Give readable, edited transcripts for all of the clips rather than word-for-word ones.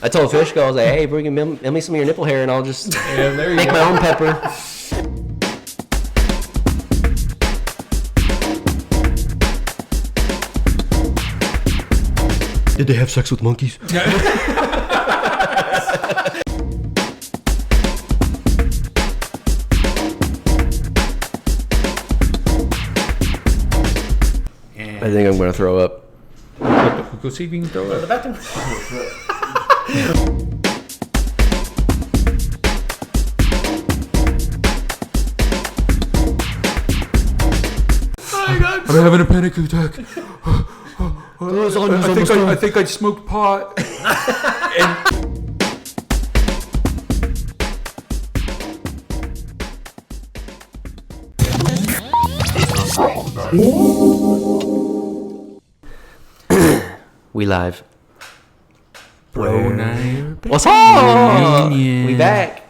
I told Fishko, I was like, hey, bring me some of your nipple hair and I'll just make my own pepper. Did they have sex with monkeys? I think I'm gonna throw up. Go see if you can throw up. I'm having a panic attack. I think I smoked pot. We live. BroNight. What's up? We back.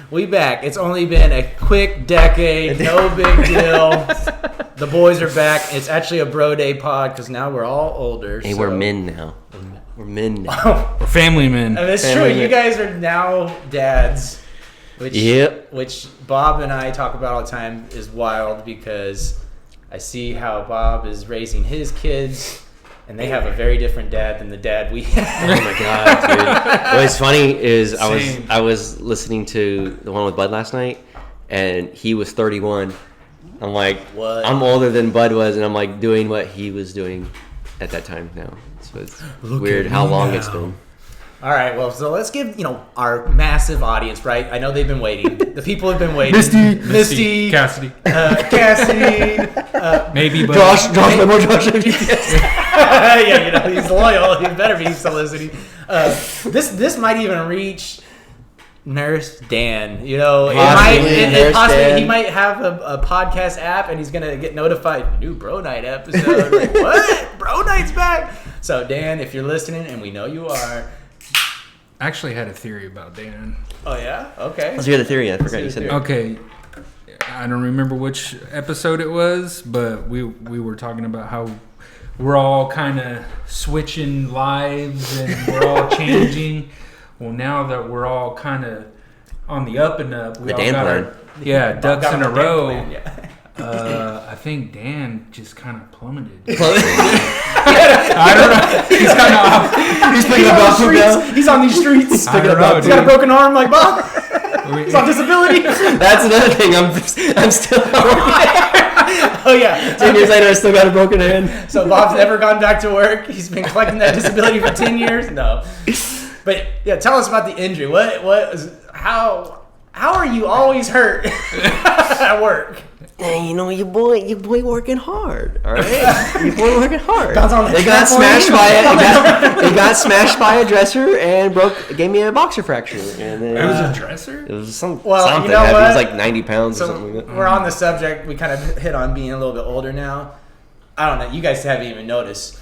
We back. It's only been a quick decade. No big deal. The boys are back. It's actually a bro day pod because now we're all older. Hey, we're men now. We're men now. We're family men. And it's Family true. men. You guys are now dads. Which Bob and I talk about all the time is wild because I see how Bob is raising his kids. And they have a very different dad than the dad we have. Oh my god, dude! What's funny is I was listening to the one with Bud last night, and he was 31. I'm like, What? I'm older than Bud was, and I'm like doing what he was doing at that time now. So it's weird how long it's been. All right, well, so let's give, our massive audience, right? I know they've been waiting. The people have been waiting. Misty. Cassidy. Cassidy. Maybe, but Josh, my boy Josh. Yeah, he's loyal. He better be still listening. This might even reach Nurse Dan. Dan. He might have a podcast app, and he's gonna get notified. New BroNight episode. Like, what? BroNight's back. So Dan, if you're listening, and we know you are. I actually had a theory about Dan. Oh yeah. Okay. Let's hear the theory. I forgot you said that. Okay, I don't remember which episode it was, but we were talking about how we're all kind of switching lives and we're all changing. Well, now that we're all kind of on the up and up, we The all Dan got plan. our ducks Got in a the Dan row. plan, yeah. I think Dan just kind of plummeted. I don't know. He's kind of off. He's picking up dog poop now. He's on these streets. I don't know, He's got a dude. broken arm like Bob. He's on disability. That's another thing. I'm still. Oh yeah. 10 years later, I still got a broken hand. So Bob's never gone back to work. He's been collecting that disability for 10 years. No. But yeah, tell us about the injury. How are you always hurt at work? Hey, your boy working hard. All right, your boy working hard. They got smashed by a dresser and gave me a boxer fracture. And then, It was a dresser? It was something. You know heavy. what? It was like 90 pounds or So something like that. we're on the subject. We kind of hit on being a little bit older now. I don't know. You guys haven't even noticed.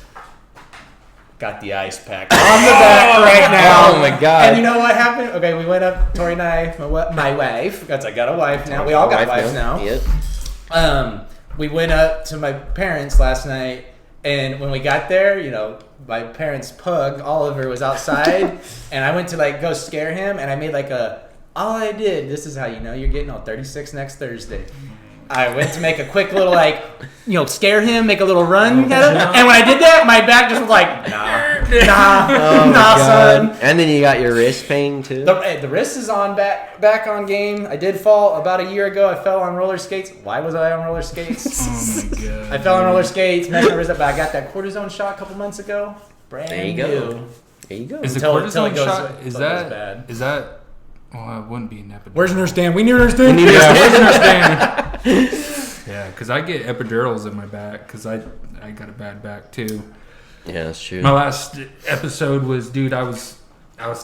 Got the ice pack on the back right now. Oh my god! And you know what happened? Okay, we went up. Tori and I, my wife. Because I got a wife now. We all got wives now. Yep. We went up to my parents last night, and when we got there, my parents' pug Oliver was outside, and I went to go scare him, and I made all I did. This is how you're getting all 36 next Thursday. I went to make a quick little scare him, make a little run at him, and when I did that, my back just was like, nah, son. And then you got your wrist pain too. The wrist is on back on game. I did fall about a year ago. I fell on roller skates. Why was I on roller skates? Oh my god! I fell on roller skates, messed my wrist up, but I got that cortisone shot a couple months ago. Brand There you new. go. There you go. Is the Until it cortisone goes- shot? until it goes bad. Is that? Well, it wouldn't be an epidural. Where's Nurse Dan? We need Nurse Dan. Yeah, where's Nurse Dan? Yeah, because I get epidurals in my back because I got a bad back too. Yeah, that's true. My last episode was, dude, I was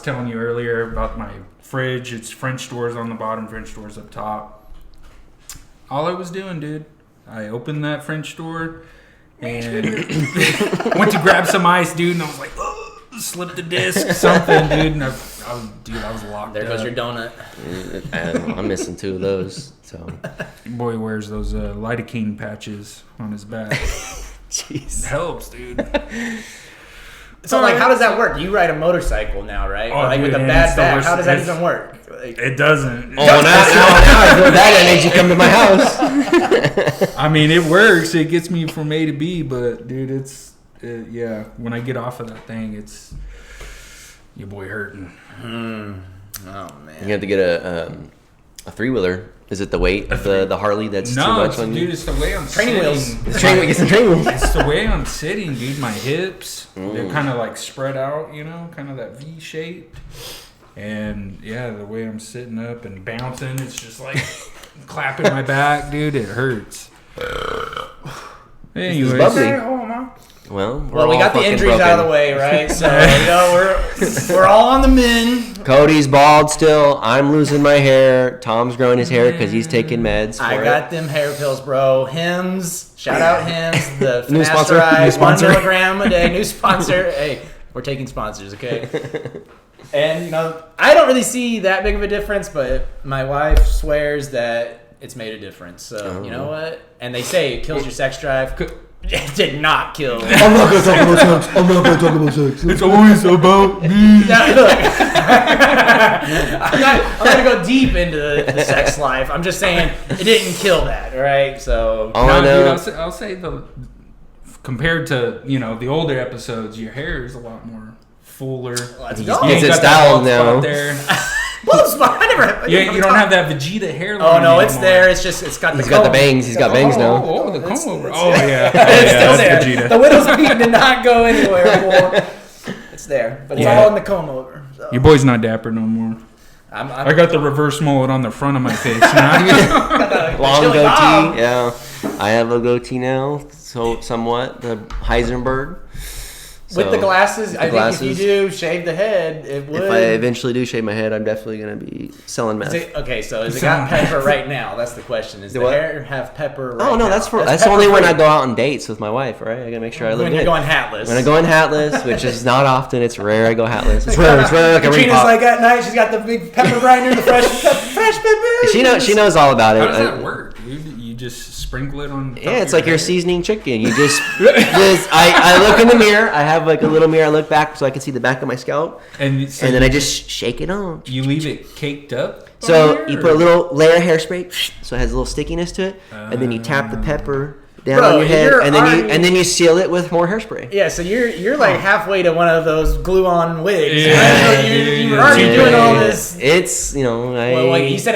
telling you earlier about my fridge. It's French doors on the bottom, French doors up top. All I was doing, dude, I opened that French door and went to grab some ice, dude, and I was like, oh, slipped the disc, something, dude, and I was locked There goes up. your donut. I'm missing 2 of those. So Your boy wears those lidocaine patches on his back. jeez. It helps, dude. So like, how does that work? You ride a motorcycle now, right? Oh, like dude, with a and bad it's the back, worst. how does that even work? Like, It doesn't. Oh, now I feel bad. That made you come to my house. I mean, it works. It gets me from A to B, but dude, yeah. When I get off of that thing, it's your boy hurting. Oh man. You have to get a 3-wheeler. Is it the weight of the Harley that's too much on you? Dude, it's the way I'm Training sitting. wheels. Get some training wheels. It's the way I'm sitting, dude. My hips, they're kind of like spread out, kind of that V shape. And yeah, the way I'm sitting up and bouncing, it's just like clapping my back, dude. It hurts. Anyways, Well, we got the injuries out of the way, right? So we're all on the mend. Cody's bald still. I'm losing my hair. Tom's growing his hair because he's taking meds. I got them hair pills, bro. Hims. Shout out Hims. The New sponsor. finasteride, 1 milligram a day. New sponsor. Hey, we're taking sponsors, okay? And I don't really see that big of a difference, but my wife swears that it's made a difference. So you know what? And they say it kills your sex drive. It did not kill. I'm not going to talk about sex. it's always about me. I'm not going to go deep into the sex life. I'm just saying it didn't kill that, right? So Dude, I'll say compared to the older episodes, your hair is a lot more fuller. Let's He go. gets it styled now. You don't have that Vegeta hairline. Oh no, it's anymore. there. It's got the He's got the comb. bangs. He's got bangs now. Oh, the comb over. it's- Oh yeah, It's still that's there. Vegeta. The widow's peak did not go anywhere anymore. It's there, but it's all in the comb over. So. Your boy's not dapper no more. I got the reverse mullet on the front of my face now. Long Chili goatee. Bob. Yeah. I have a goatee now. So somewhat. The Heisenberg. With the glasses, I think if you do shave the head, it would. If I eventually do shave my head, I'm definitely going to be selling meth. Is it got pepper right now? That's the question. Is the hair have pepper right now? Oh, no, that's only when I go out on dates with my wife, right? I got to make sure I look When good. you're going hatless. When I go in hatless, which is not often. It's rare I go hatless. It's rare. Like a ring Katrina's pop. like at night, she's got the big pepper grinder, the fresh pepper. She knows all about it. How does that work, dude? You just sprinkle it on. Yeah, it's like you're seasoning chicken. You just I look in the mirror. I have like a little mirror. I look back so I can see the back of my scalp, and then I just shake it on. You leave it caked up. So you put a little layer of hairspray, so it has a little stickiness to it, and then you tap the pepper down on your head, and then you seal it with more hairspray. Yeah, so you're like halfway to one of those glue-on wigs. Yeah, right? You're already doing all this. It's Well, like you said,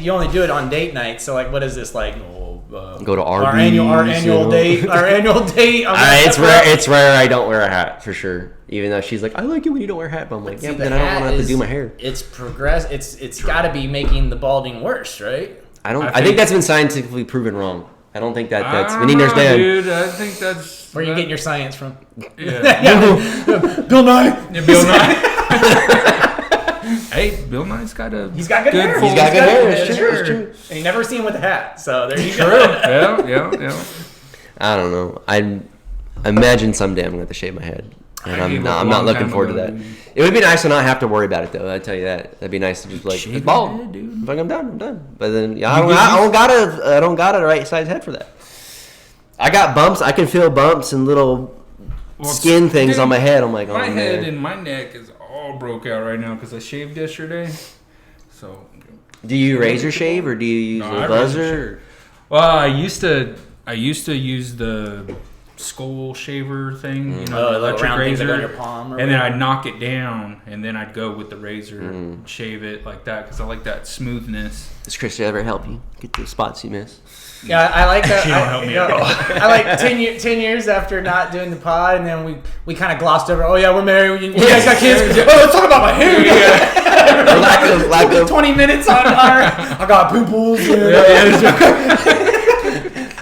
you only do it on date night. So like, what is this like? Go to our Arby's, annual date. Our annual date. It's rare. I don't wear a hat for sure. Even though she's like, I like it when you don't wear a hat, but I'm like, yeah, but then I don't want to have to do my hair. It's It's got to be making the balding worse, right? I think that's been scientifically proven wrong. I don't think that's. We need to understand. Dude, I think that's where you getting your science from. Yeah. Bill Nye. Yeah, Bill Nye. Hey, Bill Nye's got He's got good hair. He's got good hair. It's true. And you never see him with a hat, so there you go. Yeah. I don't know. I imagine someday I'm going to have to shave my head. And I'm not looking forward to that. It would be nice to not have to worry about it, though. I tell you that. That'd be nice to just like it's bald. Head, dude. If I'm done. But then I don't got a right size head for that. I got bumps. I can feel bumps and little skin things on my head. I'm like, my head and my neck is all broke out right now because I shaved yesterday. So, do you razor shave or do you use a buzzer? Well, I used to use the skull shaver thing, the electric razor, on your palm and then I'd knock it down, and then I'd go with the razor and shave it like that because I like that smoothness. Does Chris ever help you get the spots you miss? Yeah, I like that. She don't help me at all. I like 10 years after not doing the pod, and then we kind of glossed over. Oh yeah, we're married. You guys got kids. Oh, let's talk about my hair. lack of 20 minutes on our. I got poo-poos.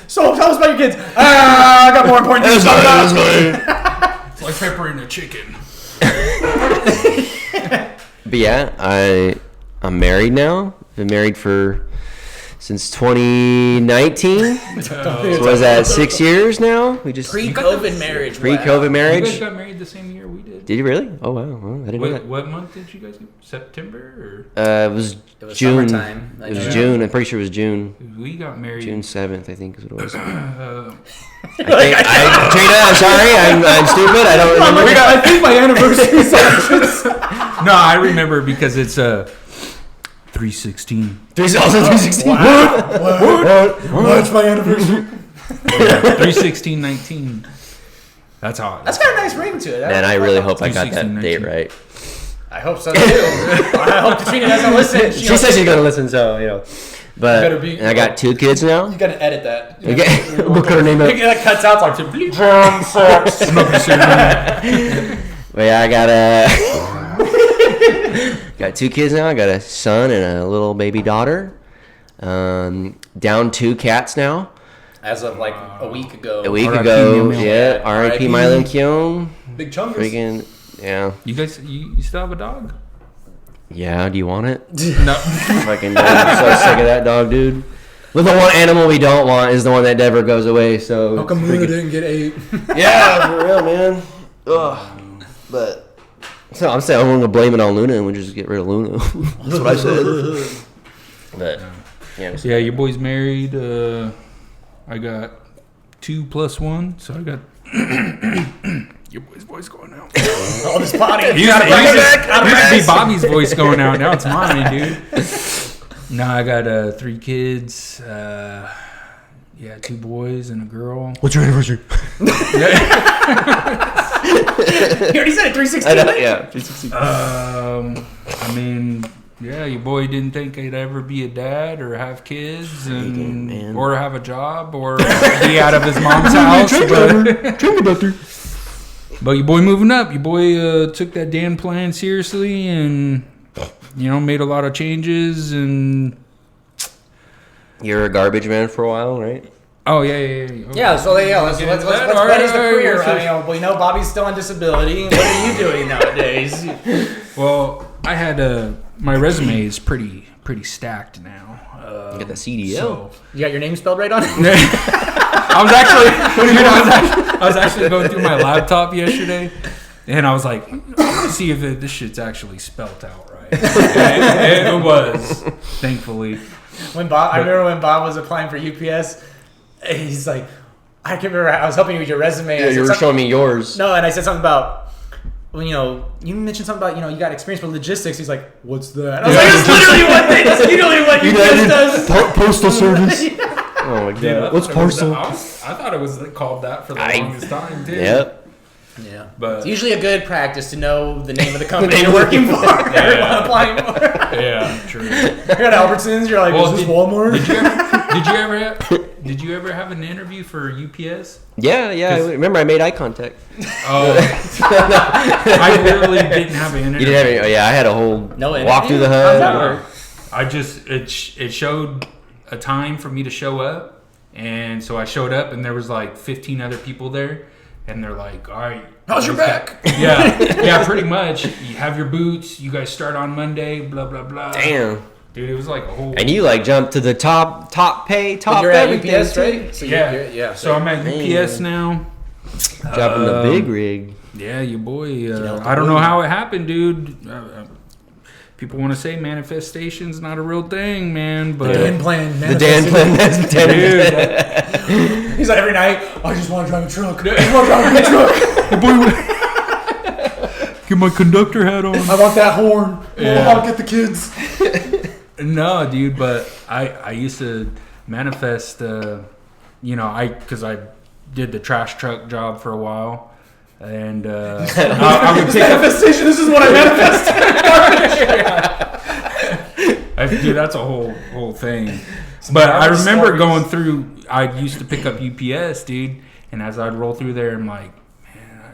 So tell us about your kids. I got more important things to talk about. It's like pepper in a chicken. But yeah, I'm married now. Been married for since 2019. So was that 6 years now? We just Pre-COVID marriage. Pre-COVID You marriage. guys got married the same year we did. Did you really? Oh wow, well, I didn't know that. What month did you guys get? September It was June. Summertime. It was June. I'm pretty sure it was June. or we got married June 7th, I think is what it was. uh, Trina, I'm sorry. I'm stupid. I don't remember. I think my anniversary is No, I remember because it's 3/16. Also 316. What's my anniversary? 3/16/19. That's hot. That's got a nice ring to it. Man, I really hope I got that 16, date 19. right. I hope so too. I hope Katrina doesn't listen. She says she's gonna listen, so you know. But Better be- and I got 2 kids now. You gotta edit that. Okay, we'll cut her name out. That cuts out like But yeah, I got 2 kids now. I got a son and a little baby daughter. Down 2 cats now. As of like a week ago. A week R.I.P. ago, Milo. yeah. R.I.P. Milo and Keone. Big chunkers. Freaking, yeah. You guys, you still have a dog? Yeah, do you want it? No. Fucking dog. I'm so sick of that dog, dude. Well, the one animal we don't want is the one that never goes away, so... How come Luna didn't get 8? Yeah, for real, man. Ugh. But... So I'm saying I'm going to blame it on Luna and we'll just get rid of Luna. That's what I said. But, yeah. Yeah, your boy's married. I got 2 plus 1, so I got your boy's voice going out. Oh, this potty. Used to be Bobby's voice going out. Now it's mine, dude. No, I got 3 kids. 2 boys and a girl. What's your anniversary? You already said it, 316. Yeah, 316. I mean, yeah, your boy didn't think he'd ever be a dad or have kids and man. or have a job or be out of his mom's house. But your boy moving up. Your boy took that damn plan seriously and, made a lot of changes and... You're a garbage man for a while, right? Oh, yeah. Okay. Yeah, so let's what is the career? We know Bobby's still on disability. What are you doing nowadays? Well, I had my resume is pretty stacked now. You got the CDL. So, You got your name spelled right on it? I was actually going through my laptop yesterday, and I was like, let's see if this shit's actually spelt out right. And it was, thankfully. I remember when Bob was applying for UPS, he's like, I can't remember. I was helping you with your resume. Yeah, you were showing me yours. No, and I said something about, you mentioned something about, you got experience with logistics. He's like, what's that? I was like, it's literally what UPS does. Postal Service. Oh my god. Dude, What's parcel? I thought it was called that for the longest time, dude. Yep. Yeah. But It's usually a good practice to know the name of the company you're working for. Yeah. Applying for. yeah, true. You're at Albertsons. You're like, Well, is this Walmart? Did you ever have an interview for UPS? Yeah. I remember I made eye contact. Oh, I literally didn't have an interview. You didn't have any? Oh, yeah, I had a whole walk through the How's that HUD. work? I just it showed a time for me to show up, and so I showed up, and there was like 15 other people there, and they're like, "All right, How's your back?" Yeah, pretty much. You have your boots. You guys start on Monday. Blah blah blah. Damn. Dude, it was like a whole. And you jumped to the top pay, top You're at everything. UPS, right? So Yeah. So I'm at UPS now. Dropping the big rig. Yeah, your boy. I don't know how it happened, dude. People want to say manifestation's not a real thing, man. But The Dan plan. The Dan plan. That's dude, He's like, every night, I just want to drive a truck. I just want to drive a truck. get my conductor hat on. I want that horn. Yeah. I'll get the kids. No, dude, but I used to manifest. Because I did the trash truck job for a while, and I would take Manifestation. This is what I manifest. Dude, that's a whole thing. But I remember going through. I used to pick up UPS, dude, and as I'd roll through there, I'm like, man,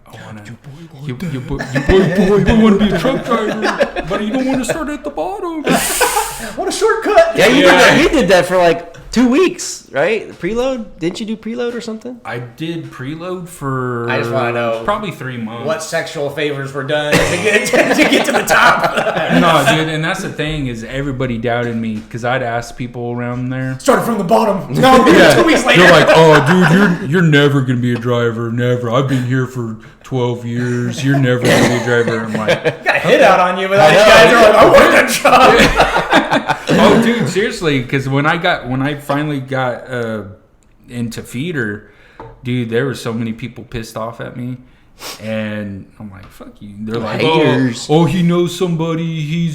I want to. You want to be a truck driver, but you don't want to start at the bottom. What a shortcut. Yeah, you did that for like 2 weeks, right? Preload? Didn't you do preload or something? I did preload for. I just want to know probably 3 months. What sexual favors were done to get to the top? No, dude, and that's the thing is everybody doubted me because I'd ask people around there. Started from the bottom. No, 2 weeks later. They're like, "Oh, dude, you're never gonna be a driver. Never. I've been here for 12 years. You're never gonna be a driver." I'm like, got a hit out on you, but all these guys are like, "I want that job." oh, dude, seriously, because when I finally got into feeder, dude, there were so many people pissed off at me, and I'm like, "Fuck you!" They're like, "Oh, he knows somebody.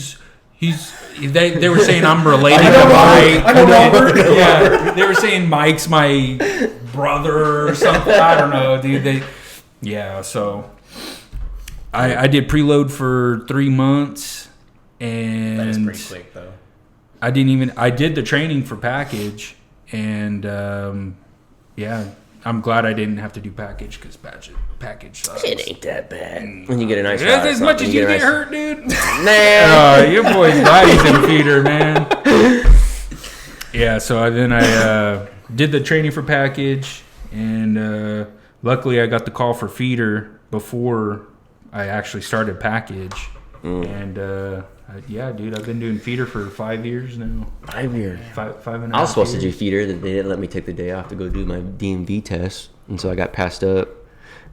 They were saying I'm related to Mike. I know Robert. Yeah, they were saying Mike's my brother or something. I don't know, dude. So I did preload for 3 months, and That is pretty quick, though. I did the training for package, and I'm glad I didn't have to do package because package sucks. It ain't that bad. When you get a nice That's ride, as much as you get hurt, dude. Nah. Your boy's body's in feeder, man. Yeah, so then I did the training for package, and luckily I got the call for feeder before I actually started package. And dude, I've been doing feeder for 5 years now. 5 years. Five and a half I was supposed years. to do feeder, that they didn't let me take the day off to go do my DMV test, and so I got passed up.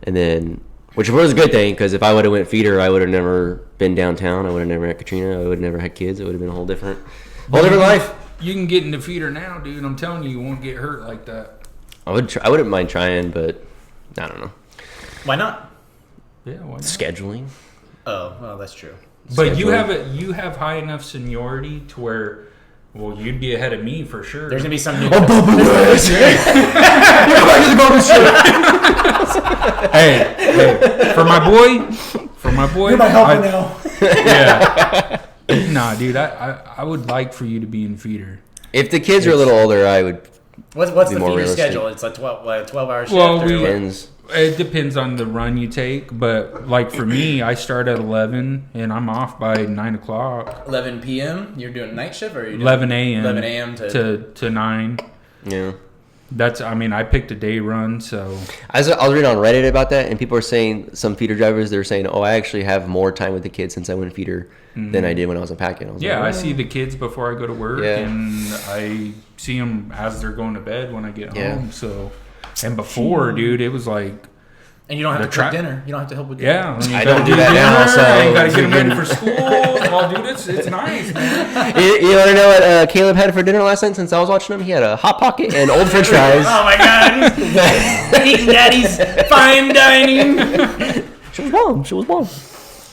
And then, which was a good thing, because if I would have went feeder, I would have never been downtown. I would have never had Katrina. I would have never had kids. It would have been a whole different life. You can get into feeder now, dude. I'm telling you, you won't get hurt like that. I wouldn't mind trying, but I don't know. Why not? Yeah, why not? Scheduling. Oh, well, that's true. But you have high enough seniority to where, well, you'd be ahead of me for sure. There's gonna be some new. Hey, for my boy. You're my helper now. Yeah. Nah, dude, I would like for you to be in feeder. If the kids are a little older, I would. What's the more feeder realistic. schedule? It's a 12-hour shift. Well, or Depends. It depends on the run you take, but like for me, I start at 11 and I'm off by 9 o'clock. 11 p.m. You're doing night shift, or are you doing 11 a.m. 11 a.m. to 9. Yeah. I picked a day run, so. I was reading on Reddit about that, and people are saying, some feeder drivers, they're saying, "Oh, I actually have more time with the kids since I went feeder than I did when I was in packing." I see the kids before I go to work, Yeah. and I see them as they're going to bed when I get Yeah. home. So, and before, dude, it was like, And you don't have to cook dinner. You don't have to help with dinner. yeah, I don't do that now, so you gotta get them ready for school. Oh, dude, it's nice, man. You want to know what Caleb had for dinner last night? Since I was watching him, he had a hot pocket and old French fries. Oh my God! Eating Daddy's fine dining. She was bomb.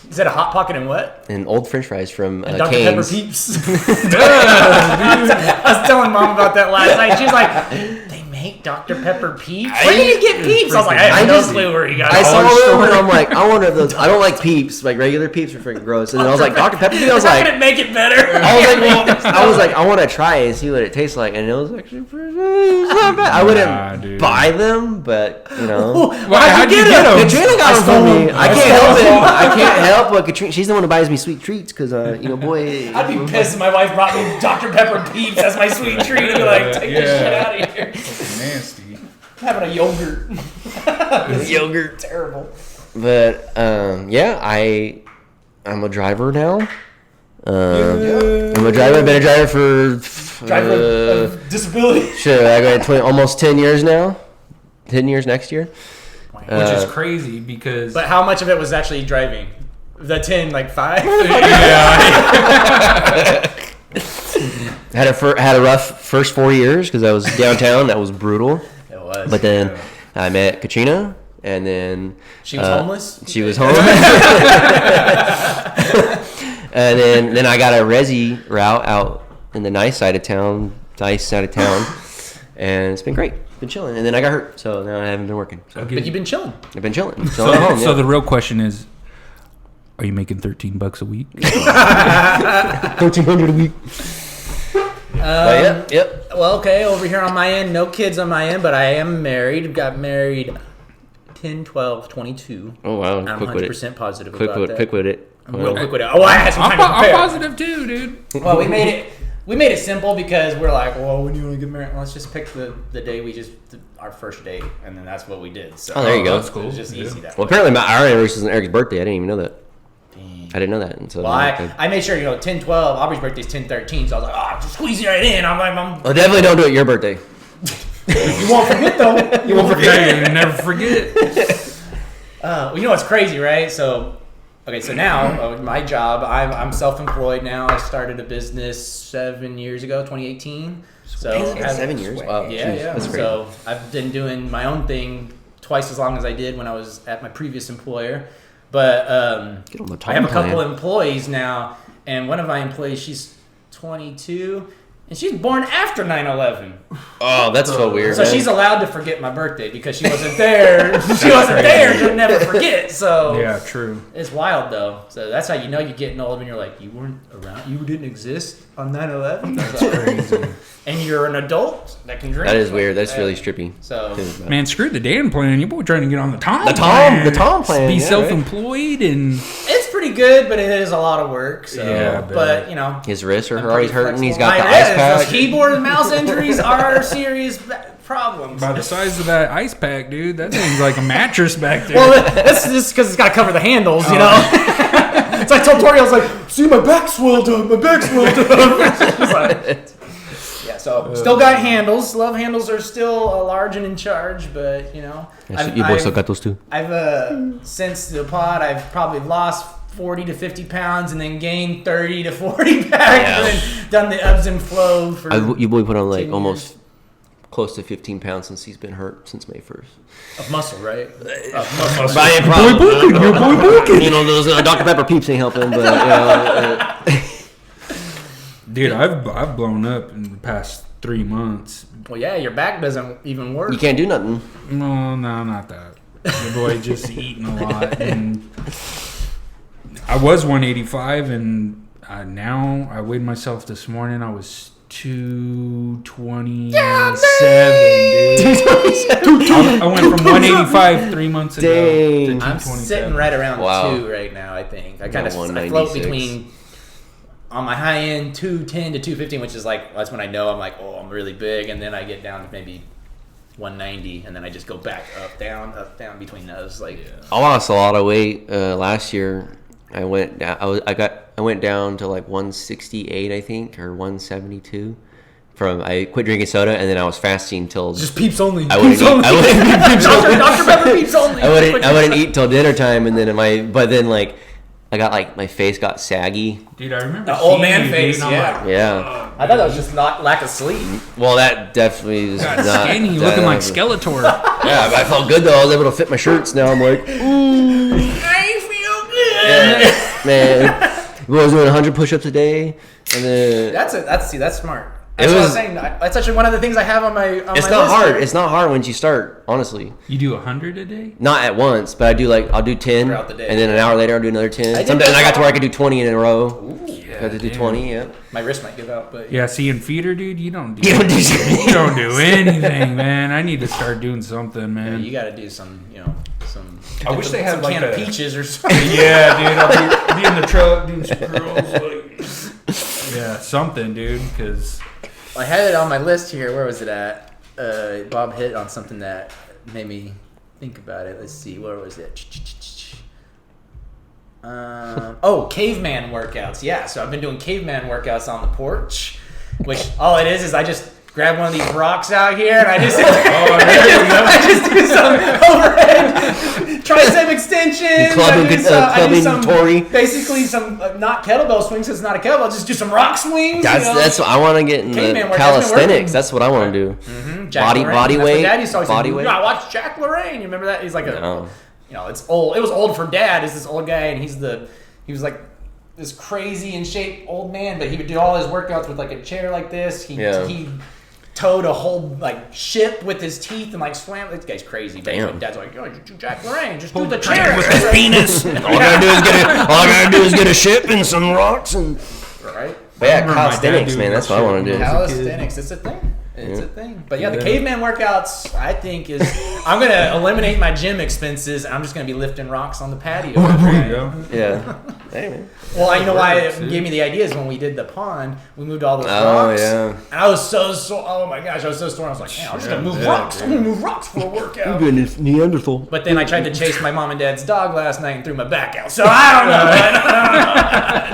Is that a hot pocket and what? And old French fries from Dr. Pepper Cane's. Peeps. I was telling Mom about that last night. She was like, "They make Dr. Pepper Peeps? Where did you get Peeps?" I was like, "I have no clue where you got it." I saw them and I'm like, I wonder if those. I don't like Peeps. Like regular Peeps are freaking gross. And then I was like, Dr. Pepper Peeps. I was How like, can it make it better? I was like, I want to try it and see what it tastes like. And it was actually it's not bad. I wouldn't buy them, but you know. How'd you get them? Katrina got them for me. I can't help it. I can't help but Katrina. She's the one who buys me sweet treats because boy. I'd be pissed if my wife brought me Dr. Pepper Peeps as my sweet treat and be like, "Take this shit out of here." Nasty. I'm having a yogurt. Yogurt. Terrible. But I'm a driver now. I'm a driver. I've been a driver for Driver of disability. Shit, I got almost 10 years now. 10 years next year. Which is crazy because. But how much of it was actually driving? The 10, like 5? Had a rough first 4 years because I was downtown. That was brutal. It was. But then I met Katrina, and then She was homeless? She was homeless. And then I got a resi route out in the nice side of town, and it's been great. Been chilling, and then I got hurt, so now I haven't been working. So. But you've been chilling. I've been chilling. So the real question is, are you making $13 a week? $1,300 a week. Yep. Well, okay, over here on my end, no kids on my end, but I am married. Got married 10, 12, 22. Oh, wow. I'm Quick 100% positive about that. Quick with it. I'm real quick with it. Oh, I had some time to I'm prepare. positive too, dude. Well, we made it. we made it simple because we're like, well, when do you want to get married? Well, let's just pick the day our first date, and then that's what we did. So, there you go. That's cool. It was just easy that Well, way. apparently our anniversary is Eric's birthday. I didn't even know that. I didn't know that until. Well, I made sure, 10-12. Aubrey's birthday's 10-13, so I was like, just squeeze it right in. I'm Well, definitely don't do it your birthday. You won't forget, though. You won't forget. You never forget. Well, what's crazy, right? So now my job, I'm self-employed now. I started a business 7 years ago, 2018. So 7 years? Wow. Yeah, Jeez, yeah. that's great. So I've been doing my own thing twice as long as I did when I was at my previous employer. But Get on the I have a couple plan. employees now, and one of my employees, she's 22. And she's born after 9/11. Oh, that's so weird. So man. she's allowed to forget my birthday because she wasn't there. She wasn't there. She'll never forget. So Yeah, true. it's wild though. So that's how you know you're getting old when you're like, you weren't around, you didn't exist on 9/11. That's crazy. And you're an adult that can drink. That is weird. That's really trippy. So Man, screw the Dan plan. Your boy trying to get on the Tom The Tom plan. Be yeah, self-employed and... it's pretty good, but it is a lot of work. So, Yeah, I bet. but His wrists are I'm always pretty hurting. He's flexible. got the My ice wrist, pack. those keyboard and mouse injuries are serious problems. By the size of that ice pack, dude, that thing's like a mattress back there. Well, that's just because it's got to cover the handles, you know. So I told Tori, I was like, "See, my back swelled up. My back swelled up." Yeah, so still got handles. Love handles are still large and in charge, but You boys still got those too? I've since the pod, I've probably lost 40 to 50 pounds and then gained 30 to 40 back, Yeah. and then done the ebbs and flow for. You boy put on like 10 almost years. close to 15 pounds since he's been hurt since May 1st. Of muscle, right? Brian probably. Your boy Bookin. Those Dr. Pepper peeps ain't helping, but Dude, I've blown up in the past 3 months. Well, yeah, your back doesn't even work. you can't do nothing. No, not that. Your boy just eating a lot. And I was 185, and now I weighed myself this morning. I was 227, dude. I went from 185 3 months ago to Dang. I'm 227. sitting right around Wow. 2 right now, I think. I Got kind of float 196. between, on my high end, 210 to 215, which is like, that's when I know I'm like, oh, I'm really big. And then I get down to maybe 190, and then I just go back, up, down between those. Like, I lost a lot of weight last year. I went down. I went down to like 168, I think, or 172. I quit drinking soda, and then I was fasting till just peeps only. I wouldn't eat. Dr. Pepper peeps only. I wouldn't eat till dinner time, and then I got like my face got saggy. Dude, I remember The old seeing man you, face, dude, and yeah. I'm like, Yeah. I thought that was just not lack of sleep. Well, that definitely is God, not skinny, that- looking like Skeletor. Yeah, but I felt good though. I was able to fit my shirts. Now I'm like, I feel good. yeah, man. I was doing 100 push-ups a day, and then That's smart. It That's what I was- was saying. That's actually one of the things I have on my. it's not hard. It's not hard once you start. Honestly, You do 100 a day? not at once, but I'll do 10, Throughout the day. and then an hour later I'll do another 10. did Sometimes that I got to where I all- could do 20 in a row. Yeah. I had to do damn. 20. Yeah. My wrist might give out, but Yeah, see, in feeder, dude, you don't do You don't do you don't do anything, man. I need to start doing something, man. you got to do some, some. I wish they had, some like, can of a- peaches or something. Yeah, dude, I'll be in the truck doing some curls. Yeah, something, dude, because... I had it on my list here. Where was it at? Bob hit on something that made me think about it. Let's see. Where was it? Caveman workouts. Yeah, so I've been doing caveman workouts on the porch, which all it is I just grab one of these rocks out here and I just I just do some overhead tricep extensions. Clubbing Tory. Basically some not kettlebell swings. It's not a kettlebell. Just do some rock swings. That's what I want to get in Caveman the work, that's been calisthenics. working. That's what I want to do. Jack Lorraine. Body That's weight, what Dad used to always body say, weight. I watch Jack Lorraine. You remember that? He's like No. it's old. It was old for Dad. Is this old guy, and he was like this crazy in shape old man, but he would do all his workouts with like a chair like this. He towed a whole like ship with his teeth and like swam. This guy's crazy. But Damn. Dad's like, just do Jack Lorraine. Just do the chair With his penis. All I gotta do is get a ship and some rocks and. Right. But yeah, remember my dad calisthenics, doing man. That's that what I shit want to when do. I was a kid. Calisthenics, it's a thing. It's Yeah. a thing. But yeah, the Yeah. caveman workouts, I think I'm gonna eliminate my gym expenses. I'm just gonna be lifting rocks on the patio. There you go. Yeah. Hey, man. Well, you know why it gave me the idea is when we did the pond, we moved all those rocks. Yeah. And I was so sore. Oh my gosh, I was so sore. I was like, man, I'm just gonna move rocks. Dude. I'm gonna move rocks for a workout. Goodness, Neanderthal. But then I tried to chase my mom and dad's dog last night and threw my back out. So I don't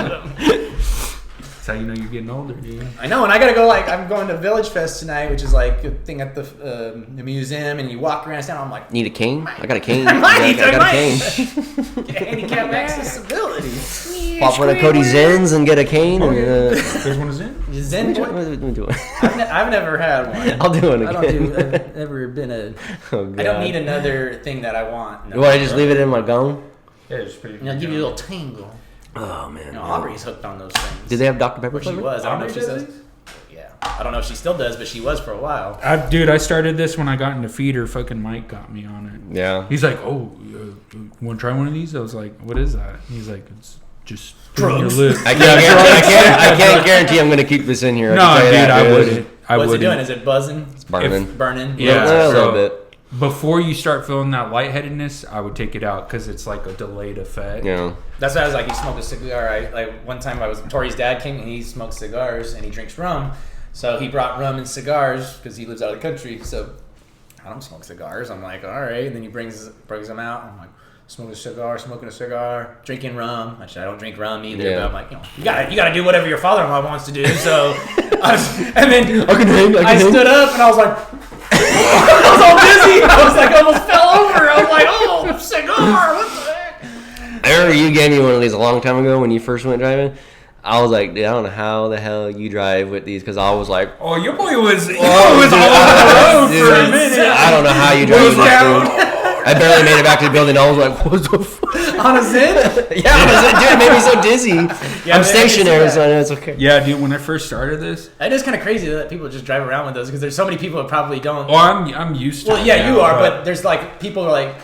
know. That's how you know you're getting older, dude. I know, and I gotta go. I'm going to Village Fest tonight, which is like a thing at the museum, and you walk around town. I'm like, Need a cane? I got a cane. I might. I got a cane. handicap accessibility. Pop one of Cody's Zens and get a cane. And, There's one is in. Zen what boy? are we doing? I've never had one. I'll do one I again. I've never been a. Oh, God. I don't need another thing that I want. No. You want to just leave it in my gum? Yeah, it's pretty. You know, give you a little tingle. Oh, man. You know, Aubrey's hooked on those things. Did they have Dr. Pepper Or she flavor? was. I don't know if she Aubrey does. does Yeah. I don't know if she still does, but she was for a while. Dude, I started this when I got into feeder. Fucking Mike got me on it. Yeah. He's like, "Oh, want to try one of these?" I was like, "What is that?" He's like, "It's just put it in your Drugs. lip." I can't guarantee I'm going to keep this in here. No, I can tell you dude, that, I dude. wouldn't. I What's wouldn't. it doing? Is it buzzing? It's burning. Burning? Yeah, a little so- bit. Before you start feeling that lightheadedness, I would take it out because it's like a delayed effect. Yeah. That's why I was like, you smoke a cigar. One time Tori's dad came and he smokes cigars and he drinks rum. So he brought rum and cigars because he lives out of the country. So I don't smoke cigars. I'm like, all right. And then he brings them out. I'm like, smoking a cigar, drinking rum. Actually, I don't drink rum either. Yeah. But I'm like, you gotta do whatever your father-in-law wants to do. So, and then I can hang. I stood up and I was like, I was all dizzy. I was like, almost fell over. I was like, oh, cigar, what the heck? I remember you gave me one of these a long time ago when you first went driving. I was like, dude, I don't know how the hell you drive with these because I was like, Oh, your boy was dude, all over the road for a dude, minute. I don't know how you drive with this down. thing. I barely made it back to the building. I was like, what the fuck? On a Zen? Yeah, dude, it made me so dizzy. Yeah, I'm man, I can see stationary, that. so I know it's okay. Yeah, dude. When I first started this, It is kind of crazy that people just drive around with those because there's so many people that probably don't. well, I'm used to. Well, it yeah, now, you are, but there's like people are like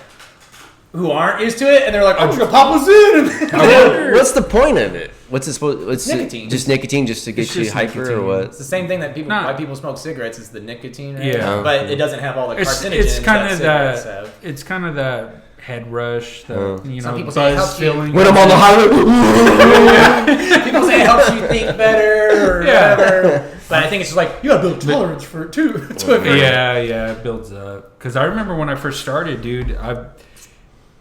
who aren't used to it, and they're like, "I'm just gonna pop a Zen." Well, what's the point of it? What's it supposed? What's Nicotine. Just nicotine, just to get It's you just hyper, or nicotine. what? It's the same thing that people Nah. why people smoke cigarettes is the nicotine, right? Yeah. But it doesn't have all the carcinogens. it's kind of cigarettes that. have. It's kind of that head rush, the you Some know, people say it buzz helps you. feeling. When I'm on the highway. People say it helps you think better or Yeah. whatever. But I think it's just like you gotta build tolerance for it too. Yeah, it builds up. Because I remember when I first started, dude.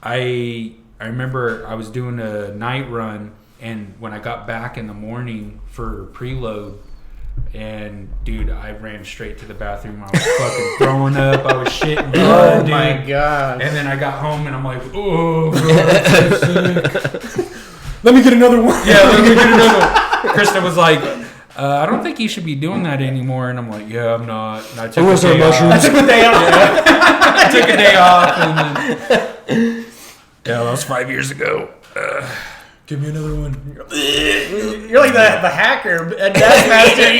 I remember I was doing a night run, and when I got back in the morning for preload, and dude, I ran straight to the bathroom. I was fucking throwing up. I was shitting blood, Oh dude. my god. And then I got home, and I'm like, oh, bro, I'm so sick. Let me get another one. Yeah, let me get another one. Krista was like, I don't think you should be doing that anymore. And I'm like, yeah, I'm not. And I took a day off. I took a day off. I took a day off. And then, yeah, that was 5 years ago. Give me another one. You're like the hacker, Master.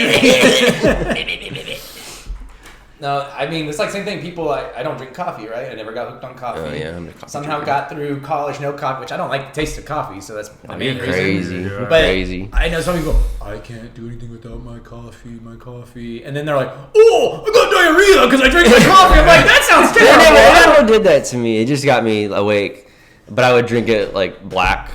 No, I mean it's like the same thing. People, I don't drink coffee, right? I never got hooked on coffee. Oh yeah, I'm a coffee Somehow drinker. got through college, no coffee, which I don't like the taste of coffee, so that's the main reason. Crazy, Yeah. But crazy. I know some people, I can't do anything without my coffee. And then they're like, oh, I got diarrhea because I drank my coffee. I'm like, that sounds It terrible. never did that to me. It just got me awake. But I would drink it like black.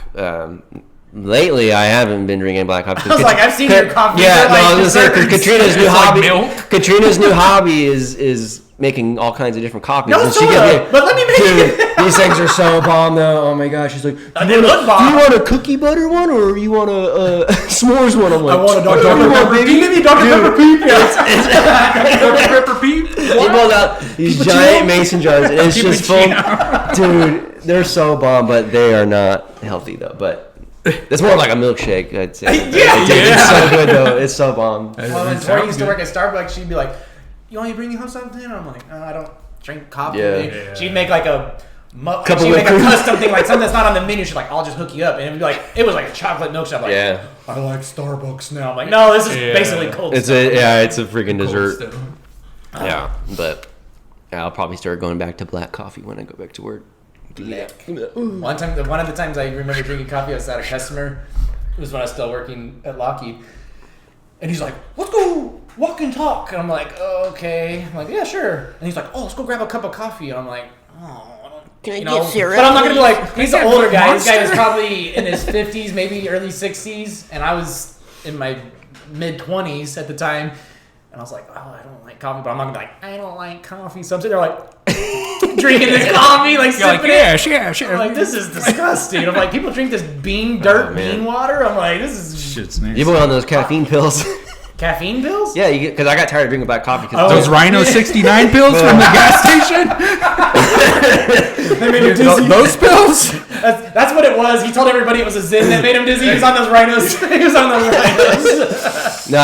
Lately, I haven't been drinking black coffee. I was like, I've seen your coffee. Yeah, They're no, like I was gonna say 'cause desserts. Katrina's new It's like hobby. milk. Katrina's new hobby is making all kinds of different coffees. No and she soda, gives me, but let me make dude, it. these things are so bomb though. Oh my gosh, she's like, They look do bomb. you want a cookie butter one or you want a s'mores one? I'm like, I want a what Dr. do you want, Pepper. baby? Can you give me Dr. Pepper Peep? Dr. Pepper Pete. He pulls out these giant mason jars, and it's just full. Dude, they're so bomb, but they are not healthy though. But it's more like a milkshake, I'd say. It's so good though. It's so bomb. Well, when Tori used to work at Starbucks, she'd be like, "You want me to bring you home something?" And I'm like, "I don't drink coffee." Yeah. She'd make like a Couple she'd make a whipped cream. custom thing, like something that's not on the menu. She's like, "I'll just hook you up," and it'd be like, it was like a chocolate milkshake. I'm like, Yeah, I like Starbucks now. I'm like, no, this is basically cold. it's stuff. it's a freaking dessert. Stuff. Yeah, but I'll probably start going back to black coffee when I go back to work. One of the times I remember drinking coffee, I was at a customer. It was when I was still working at Lockheed. And he's like, let's go walk and talk. And I'm like, oh, okay. I'm like, yeah, sure. And he's like, oh, let's go grab a cup of coffee. And I'm like, oh, I don't Can I you know, get syrup? but I'm not gonna be like, he's an Can I older get guy. This guy Monster? is probably in his 50s, maybe early 60s, and I was in my mid 20s at the time. And I was like, oh, I don't like coffee, but I'm not gonna be like, I don't like coffee. So I'm sitting there like drinking this coffee, like You're like, sipping yeah, it. sure. I'm like, this is disgusting. I'm like, people drink this dirt bean water. I'm like, this is Shit's nasty. You went on those caffeine pills? caffeine pills. Yeah, because I got tired of drinking black coffee. Those Rhino 69 pills from the gas station? They made him dizzy. Those pills? That's what it was. He told everybody it was a Zyn that made him dizzy. He was on those rhinos. He was on those rhinos. No,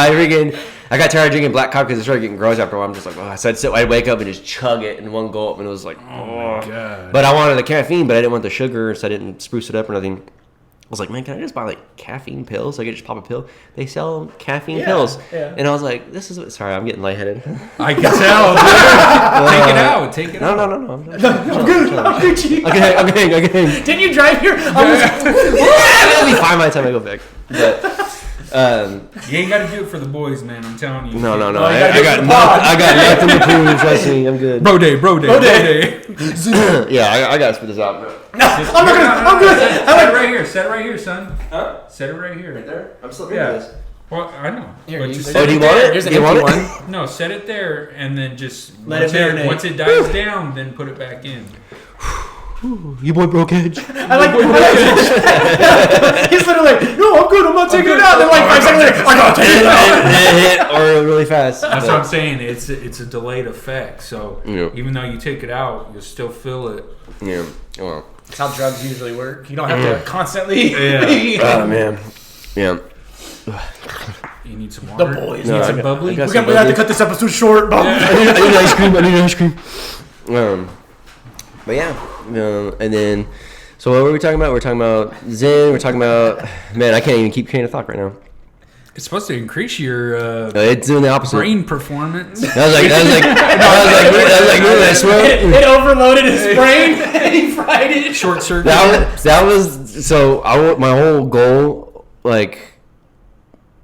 I got tired of drinking black coffee because it started getting gross after a while. I'm just like, oh, so I'd wake up and just chug it in one gulp, and it was like, oh. my God. But I wanted the caffeine, but I didn't want the sugar, so I didn't spruce it up or nothing. I was like, man, can I just buy like caffeine pills? I could just pop a pill. They sell caffeine pills, yeah. And I was like, this is sorry, I'm getting lightheaded. I can tell, dude. Take it out. No. I'm good. I'm good, Chief. Okay. Didn't you drive here? It'll be fine by the time I go back. But You ain't got to do it for the boys, man. I'm telling you. no. you gotta I do it got for the pod. I got nothing to prove. Trust me, I'm good. Bro day. Yeah, I gotta spit this out. No, I'm good. Set it right here. Set it right here, son. Huh? Set it right here. Right there? I'm still Yeah. this. Well, I know. Here, But you just set set do it you want there. it? Here's an You want empty it? one. No, set it there, and then just Let it marinate. once it dies down, then put it back in. You boy broke edge. I like he's literally like, no, I'm good. I'm not taking it out. Then like 5 seconds later, I gotta take it out. Or really fast. That's what I'm saying. It's a delayed effect. So Yeah. even though you take it out, you'll still feel it. Yeah. Well. That's how drugs usually work. You don't have to constantly. Oh man. Yeah. You need some The water. boys. You No, need I some got- bubbly. I got We have to cut this episode short, Bob. I need ice cream. But yeah. And then, so what were we talking about? We're talking about Zen. We're talking about, man, I can't even keep train of thought right now. It's supposed to increase your It's doing the opposite. brain performance. I was like, I swear. It overloaded his brain and he fried it. Short circuit. That was so. My whole goal, like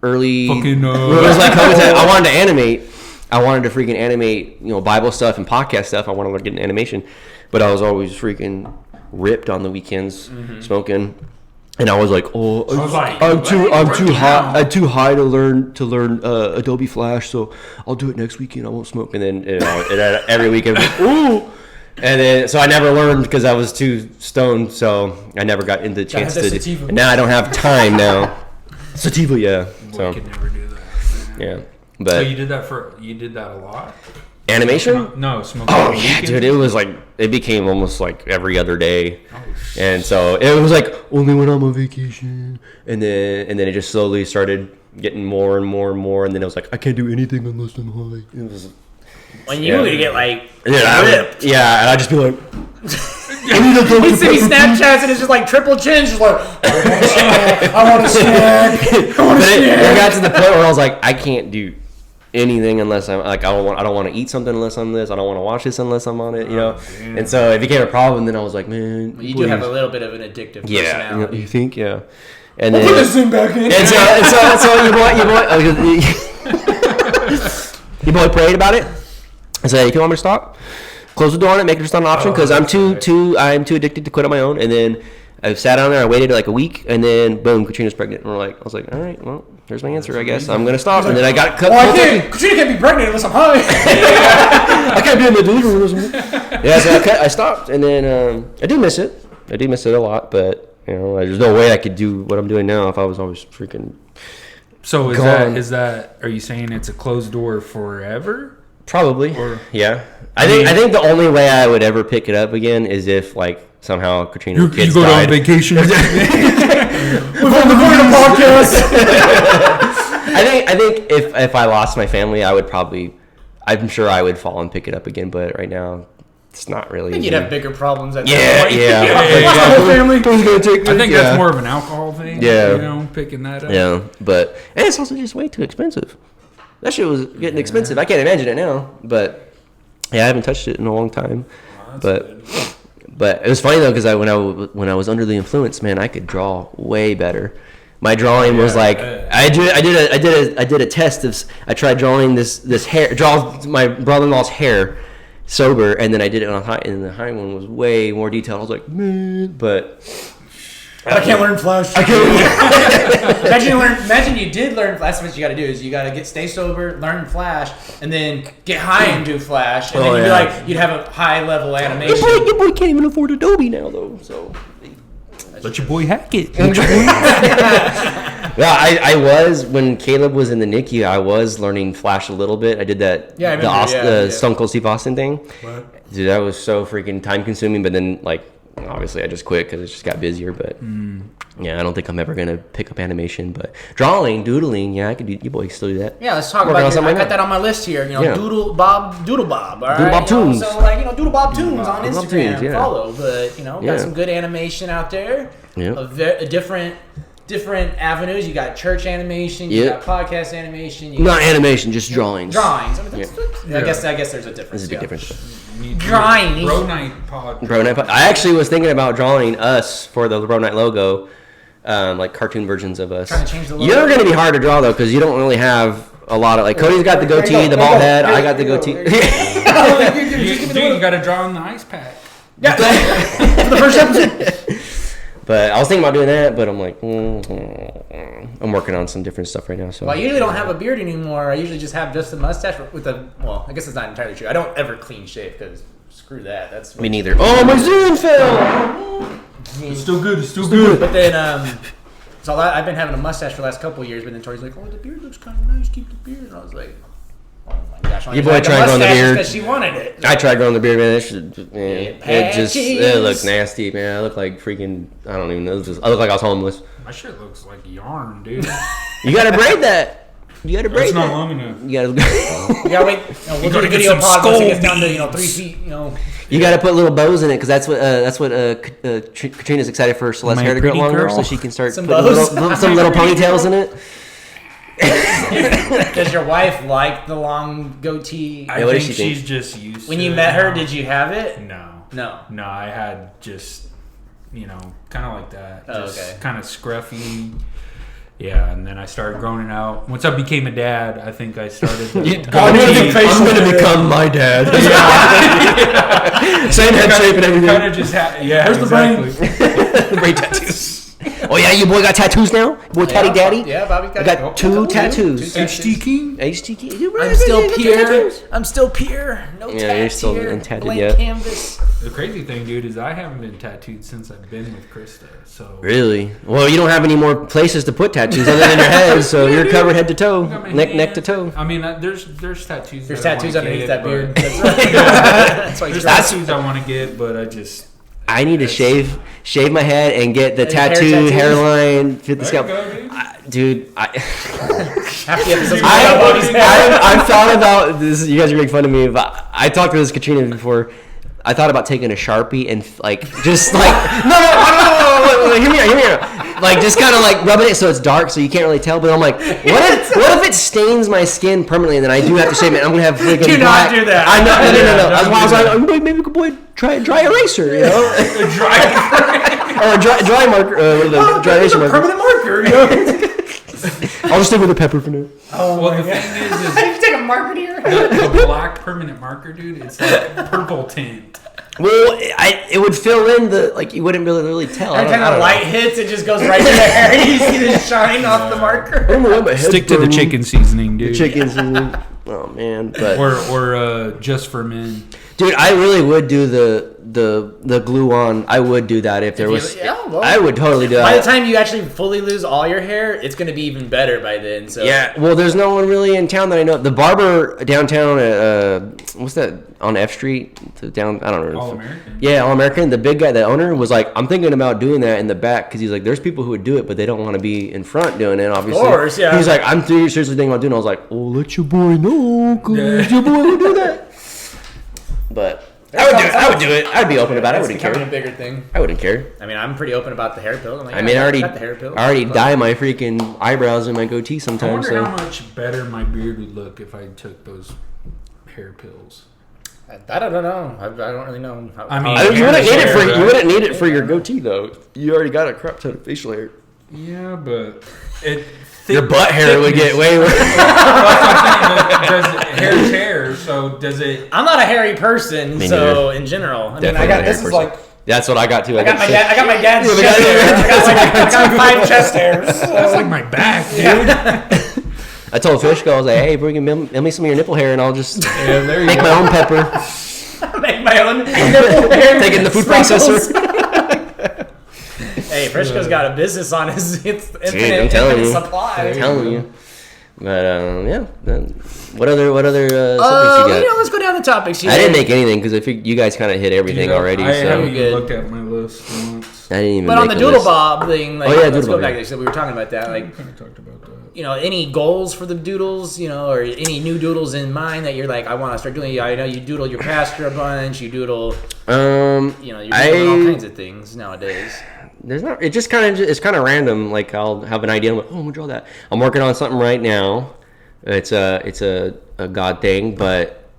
early, Fucking, it was like I wanted to animate. I wanted to freaking animate, Bible stuff and podcast stuff. I wanted to get an animation, but I was always freaking ripped on the weekends, smoking. And I was like, oh, I'm too high to learn Adobe Flash, so I'll do it next weekend. I won't smoke. And then every weekend, ooh. And then so I never learned because I was too stoned, so I never got into the chance to. And now I don't have time now. Sativa, yeah. Boy, I could never do that. Yeah, So but you did that a lot? animation. No, smoking. Oh on the yeah, weekends? dude! It was like it became almost like every other day. Oh, shit. And so it was like only when I'm on vacation, and then it just slowly started getting more and more and more, and then it was like I can't do anything unless I'm high. It was When you get like ripped. Yeah, and I'd just be like, he see Snapchats and it's just like triple chins, just like I want to snack. but it got to the point where I was like, I can't do anything unless I'm like I don't want to eat something unless I'm this. I don't want to watch this unless I'm on it. Damn. And so it became a problem. Then I was like, man, You do have a little bit of an addictive personality. you think, yeah. And Put then this thing back in. and so your boy prayed about it. I said, if you want me to stop, close the door on it, make it just not an option because I'm too addicted to quit on my own. And then I sat down there, I waited like a week, and then boom, Katrina's pregnant. And I was like, all right, well, here's my answer, I guess. I'm gonna stop. And then I got cut. Katrina can't be pregnant unless I'm high. I can't be in the delivery room. Yeah, so I stopped, and then I do miss it. I do miss it a lot, but there's no way I could do what I'm doing now if I was always freaking. So gone. is that? Are you saying it's a closed door forever? Probably. Or- Yeah. I think the only way I would ever pick it up again is if like somehow Katrina's kids you go died. on vacation. We've been recording a podcast. I think if I lost my family, I'm sure I would fall and pick it up again. But right now, it's not really. I think you'd have bigger problems at Yeah, that point. yeah. Lost my whole family. I think that's more of an alcohol thing. Yeah. Picking that up. Yeah, and it's also just way too expensive. That shit was getting expensive. I can't imagine it now, but yeah, I haven't touched it in a long time. But it was funny though because when I was under the influence, man, I could draw way better. My drawing was like I did a test of I tried drawing this hair, draw my brother-in-law's hair, sober, and then I did it on high, and the high one was way more detailed. I was like, man, but I can't learn Flash. I can't. Imagine you did learn. That's what you got to do. Is you got to stay sober, learn Flash, and then get high and do Flash, and then you'd be like, you'd have a high level animation. Your boy can't even afford Adobe now, though. So let your boy hack it. Yeah, I was when Caleb was in the NICU. I was learning Flash a little bit. I did that. Yeah, I remember, the Stone Cold Steve Austin thing. What? Dude, that was so freaking time consuming. But then, like, obviously, I just quit because it just got busier. But yeah, I don't think I'm ever gonna pick up animation. But drawing, doodling, yeah, I could do. You boys still do that? Yeah, let's talk about. I got that on my list here. You know, Doodle Bob. All Doodle right? Bob Tunes. So like Doodle Bob Tunes on Doodle Bob Instagram. Tunes, yeah. Follow, but got some good animation out there. Yeah. A different avenues. You got church animation. You got podcast animation. Not animation, just drawings. Drawings. I mean, I guess there's a difference. There's a big difference. Drawing. BroNight pod. BroNight. I actually was thinking about drawing us for the BroNight logo, like cartoon versions of us. Trying to change the logo. You're gonna be hard to draw though, because you don't really have a lot of like. Cody's got the goatee, the bald head. I got the goatee. Dude, you got to draw in the ice pack. Yeah. For the first episode. But I was thinking about doing that, but I'm like, I'm working on some different stuff right now. So well, I usually don't have a beard anymore. I usually just have just a mustache with a. Well, I guess it's not entirely true. I don't ever clean shave because screw that. That's me neither. Oh, my Zoom fell. It's still good. It's still good. But then, so I've been having a mustache for the last couple of years. But then Tori's like, "Oh, the beard looks kind of nice. Keep the beard." And I was like, "Oh my gosh!" Your boy tried growing the beard because she wanted it. I tried growing the beard, man. It looks nasty, man. I look like freaking. I don't even know. I look like I was homeless. My shit looks like yarn, dude. You gotta braid that. You gotta braid It's not that. long enough. You gotta. Yeah, wait. We'll do a video pod once it gets down to 3 feet. You gotta put little bows in it because that's what Katrina's excited for Celeste's hair to grow longer, so she can start Some putting some little ponytails in it. Does your wife like the long goatee? I what does think she think? she's just used When to you it met her, now. did you have it? No, I had just, kind of like that. Oh, Just okay. kind of scruffy. Yeah, and then I started growing it out. Once I became a dad, I think I started. I'm gonna become my dad. Same head shape and everything. Kind of just yeah. Where's exactly. Brain tattoos. Oh yeah, your boy got tattoos now? Boy, Tatty Daddy? Yeah, Bobby got I got two tattoos. HT King. HT King. I'm still pure. I'm still pure. No Yeah, you're still here. untatted Blank yet. canvas. The crazy thing, dude, is I haven't been tattooed since I've been with Krista. So Really? Well, you don't have any more places to put tattoos other than your head, so you're covered head to toe, I got my neck to hands. toe. I mean, there's tattoos. There's that I tattoos wanna underneath get, that but- beard. That's right. That's why There's he's tattoos I want to get, but I just. I need to shave my head and get the Hair tattoo tattoos? hairline, fit the There scalp. you go, dude. Dude, half the episodes. I've thought about this. You guys are making fun of me, but I talked to this Katrina before. I thought about taking a Sharpie and just no, hear me out. Like just kind of like rubbing it so it's dark so you can't really tell. But I'm like, what if it stains my skin permanently and then I do have to shave it? I'm gonna have freaking Do not do that. I know, no. That's why I was Don't like, maybe boy, try dry eraser, you know, Dry. or a dry marker, dry erasure marker. Permanent marker. You know? I'll just stick with the pepper for now. Oh Well, my the God. thing is You take a marker to your the black permanent marker, dude. It's like purple tint. Well, it would fill in you wouldn't really tell. Every time the light hits, it just goes right to the hair. And you see the shine off the marker. Stick to the chicken seasoning, dude. Chickens. Oh man, but Or just for men. dude, I really would do the glue on. I would do that if there was. I would totally do that. By the time you actually fully lose all your hair, it's going to be even better by then. So Yeah, well, there's no one really in town that I know. The barber downtown at what's that on F Street? I don't know. All American. Yeah, All American. The big guy, the owner, was like, I'm thinking about doing that in the back because he's like, there's people who would do it, but they don't want to be in front doing it. Obviously, Of course, yeah. He's like, I'm seriously thinking about doing it. I was like, oh, let your boy know, cause your boy would do that. But I would do it. I'd be open about it. I It's wouldn't becoming care. a bigger thing. I wouldn't care. I mean, I'm pretty open about the hair pill. I'm like, I mean, I got the hair pill. already dye my freaking eyebrows and my goatee I sometimes. wonder So. how much better my beard would look if I took those hair pills. I don't know. I don't really know. I mean, You wouldn't need it for Right. you wouldn't need it for your goatee though. You already got a crap ton of facial hair. Yeah, but Your butt hair would get way worse. Does hair's hair? So does it? I'm not a hairy person, Me so neither. in general, I mean, Definitely I not a got this hairy is person. like. That's what I got too. I got my dad's chest hair. I got 5 chest hairs. That's like my back, dude. I told Fishko, I was like, hey, bring me some of your nipple hair, and I'll just make my own pepper. Make my own nipple hair. Take it in the food processor. Hey, Frischko's got a business on his infinite supply. I'm telling you. But yeah. What other subjects you got? Let's go down the topics here. I didn't make anything because I figured you guys kind of hit everything already. I So haven't even looked at my list once. I didn't even. But make on the a Doodle list. Bob thing, like, Doodle let's go Bob, back yeah. there. So we were talking about that, like, We kind of talked about that. any goals for the doodles, or any new doodles in mind that you're like, I want to start doing. I know you doodle your pastor a bunch. You doodle, you're doing all kinds of things nowadays. There's not. It just it's kind of random. Like I'll have an idea. I'm like, I'm gonna draw that. I'm working on something right now. It's a God thing, but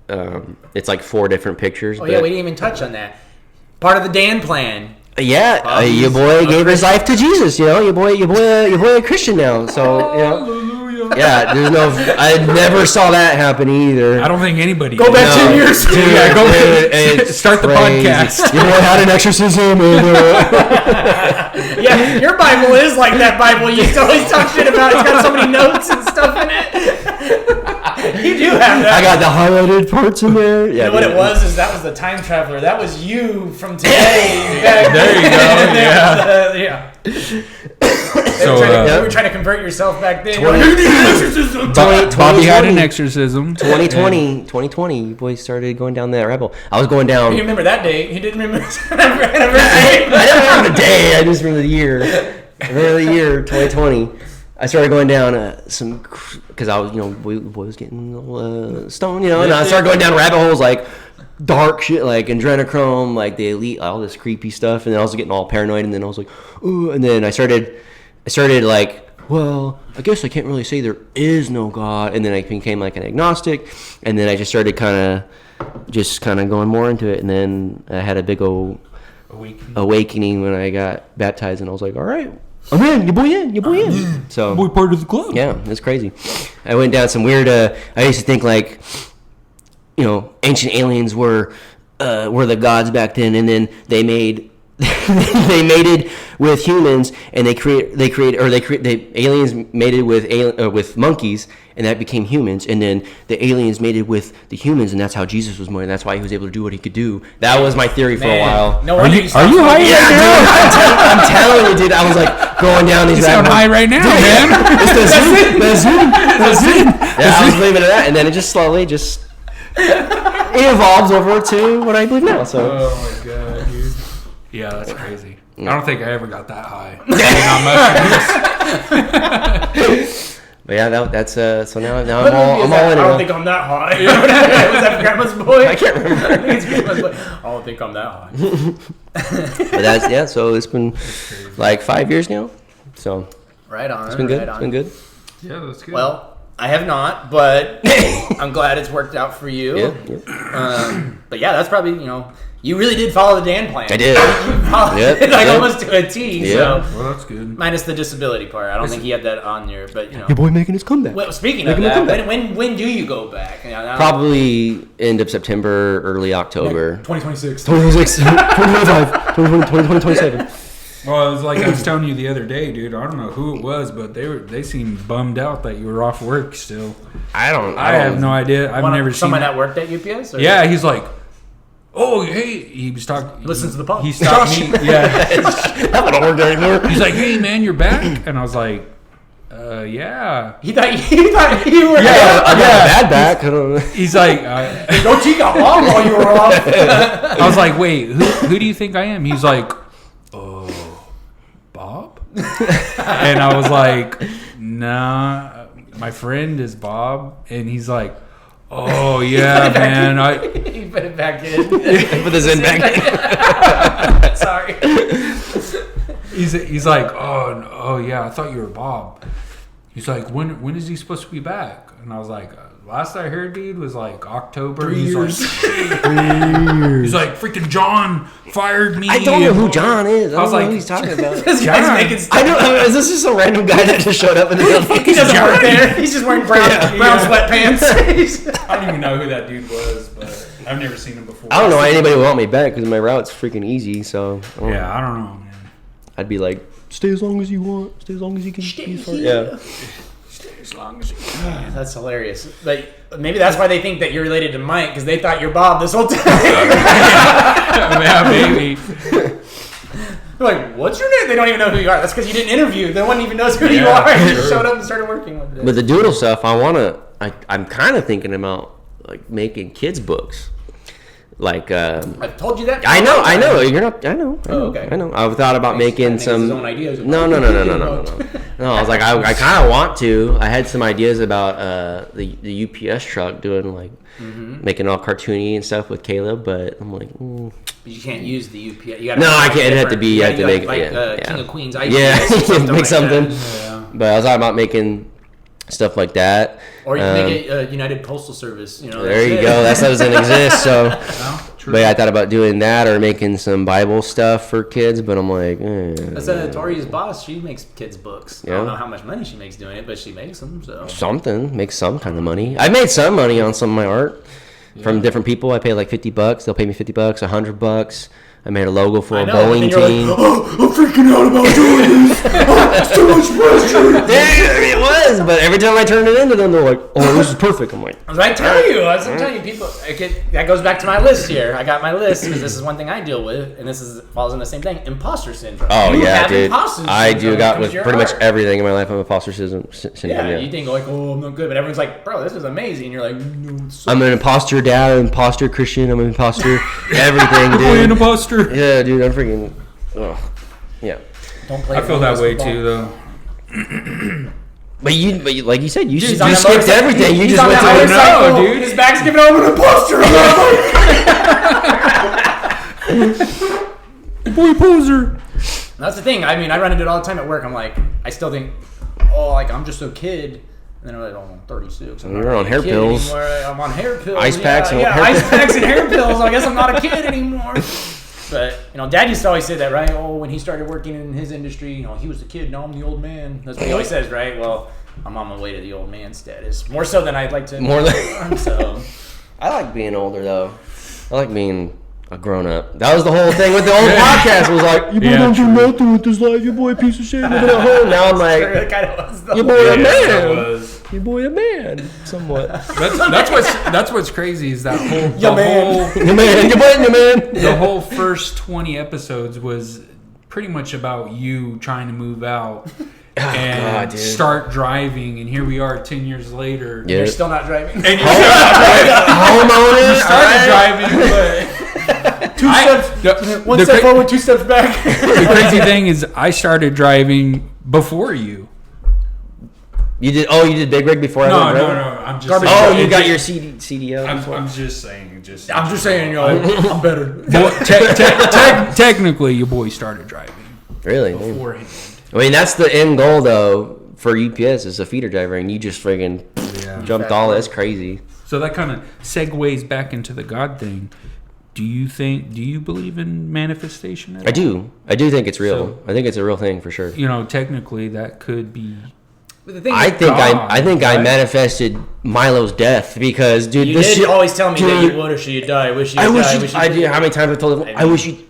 it's like 4 different pictures. Oh yeah, we didn't even touch on that. Part of the Dan plan. Yeah, your boy gave his life to Jesus. Your boy a Christian now. So yeah, there's no. I never saw that happen either. I don't think anybody. Go back 10 years. Dude, Yeah, go dude, start the crazy. podcast. Your boy had an exorcism. Yeah, your Bible is like that Bible you used to always talk shit about. It's got so many notes and stuff in it. You do have that. I got the highlighted parts in there. Yeah, You know what it was? Is that was the time traveler. That was you from today. There you go. Yeah. So you were trying to convert yourself back then. Bobby had an exorcism. 2020, boys started going down that rabbit hole. I was going down. You remember that date? You didn't remember I don't remember the day. I just remember the year. I remember the year 2020. I started going down some because I was, boy was getting stoned, and I started going down rabbit holes like dark shit, like adrenochrome, like the elite, all this creepy stuff, and then I was getting all paranoid, and then I was like, ooh, and then I started like, well, I guess I can't really say there is no God, and then I became like an agnostic, and then I just started kind of going more into it, and then I had a big old awakening when I got baptized, and I was like, all right, I'm in, your boy in. So Boy, part of the club. yeah, it's crazy. I went down some weird. I used to think like, ancient aliens were the gods back then, and then they mated with humans, and the aliens mated with monkeys, and that became humans, and then the aliens mated with the humans, and that's how Jesus was born, and that's why he was able to do what he could do. That was my theory for a while. No, Are you high Yeah, right now? dude, I'm telling you, dude. I was like going down these You sound rabbit high holes. right now, man. That's it. Yeah, I was leaving it at that, and then it just slowly it evolves over to what I believe now. So. Oh my god, dude. Yeah, that's crazy. I don't think I ever got that high. But yeah, that's so now I'm What all movie is in that? it. I don't think I'm that high. Was that Grandma's Boy? I can't remember. I think it's Grandma's Boy. I don't think I'm that high. But so it's been like 5 years now. So Right on. it's been good. Right It's on. been good. Yeah, that's good. Well, I have not, but I'm glad it's worked out for you. Yeah. But yeah, that's probably, you really did follow the Dan plan. I did. You followed Yep, it like yep. almost to a T. Yeah. So well, that's good. minus the disability part. I don't think he had that on there, but Your boy making his comeback. Well, speaking of Making a that, comeback. when do you go back? Probably end of September, early October. 2026. 2026, 2025, 2027. Well, it was like I was telling you the other day, dude. I don't know who it was, but they seemed bummed out that you were off work still. I have no idea. I've never seen someone that. that worked at UPS. Or Yeah, he's like, oh, hey. He was talking. Listens to the pod. He stopped me. Yeah. That don't work anymore. He's like, hey, man, you're back. And I was like, yeah. He thought you were. I got a bad back. I don't know. He's like, Don't cheat got long while you were off. I was like, wait, who do you think I am? He's like, Bob? And I was like, nah, my friend is Bob. And he's like, oh, yeah, man. He put it back in. Put the Zen back in. Sorry. He's like, oh, yeah, I thought you were Bob. He's like, when is he supposed to be back? And I was like, last I heard, dude, was like October. 3 years. He's like, freaking John fired me. I don't know who John is. I was like, who he's talking about. This guy's making stuff. I know. Is this just a random guy that just showed up in the building? He doesn't work there. He's just wearing brown sweatpants. I don't even know who that dude was, but I've never seen him before. I don't know why anybody would want me back because my route's freaking easy. So I don't know, man. I'd be like, stay as long as you want. Stay as long as you can. Yeah. As long as you can. That's hilarious. Like maybe that's why they think that you're related to Mike because they thought you're Bob this whole time. Yeah, baby. They're like, what's your name? They don't even know who you are. That's because you didn't interview. No one even knows who you are. You just showed up and started working with it. With the doodle stuff, I'm kind of thinking about like making kids books. Like I've told you that. I know. You're not. I know. Okay. I know. I've thought about making some. His own ideas. No. No, I was like, I kind of want to. I had some ideas about the UPS truck doing like making all cartoony and stuff with Caleb, but I'm like, But you can't use the UPS. You gotta no, I can't. It'd have to be. You have to make King of Queens. IPS make something. Yeah. But I was talking about making stuff like that. Or you can make it United Postal Service. There you go. That doesn't exist. So, but yeah, I thought about doing that or making some Bible stuff for kids. But I'm like, That's Tori's boss. She makes kids books. Yeah. I don't know how much money she makes doing it, but she makes them. So make some kind of money. I made some money on some of my art from different people. I pay like $50. They'll pay me $50, $100. I made a logo for a bowling team. Like, I'm freaking out about doing this. It's too much pressure. It was, but every time I turned it into them, they're like, "Oh, this is perfect." I'm like, I'm telling you, people. That goes back to my list here. I got my list because this is one thing I deal with, and this falls in the same thing: imposter syndrome. Oh yeah, dude. I do. Got with pretty much everything in my life. I'm imposter syndrome. Yeah, you think like, oh, I'm not good, but everyone's like, bro, this is amazing. And you're like, no, I'm an imposter dad, an imposter Christian. I'm an imposter everything, dude. An imposter. Yeah, dude, I'm freaking. Yeah. Don't play. I feel that way too, though. But you, like you said, you skipped everything. You just went to no, dude. His back's giving over an imposter. Boy poser. That's the thing. I mean, I run into it all the time at work. I'm like, I still think, I'm just a kid. And then I'm like, I'm 36. You're on hair pills. I'm on hair pills. Ice packs and ice packs and hair pills. I guess I'm not a kid anymore. But, Dad used to always say that, right? Oh, when he started working in his industry, he was the kid, now I'm the old man. That's what he always says, right? Well, I'm on my way to the old man status. More so than I'd like to. So. I like being older, though. I like being a grown-up. That was the whole thing with the old podcast. It was like, your boy don't do nothing with his life. Your boy a piece of shit living at home. Now I'm like, your boy a man. Your boy a man, somewhat. That's what's crazy is that whole the whole first 20 episodes was pretty much about you trying to move out and start driving, and here we are 10 years later. You're still not driving. And you're homeowner. You started driving, but one step forward, 2 steps back. The crazy thing is, I started driving before you. You did? Oh, you did Big Rig before? No. I'm just. You got your CDL. I'm just saying. I'm just saying, I'm better. Technically, your boy started driving. Really? Beforehand. I mean, that's the end goal, though, for UPS is a feeder driver, and you just friggin' jumped all. That's crazy. So that kind of segues back into the God thing. Do you believe in manifestation at all? I do think it's real. So, I think it's a real thing for sure. Technically that could be. I think I manifested Milo's death because, dude, you did always tell me that you would, or should you die? How many times I told him? I wish you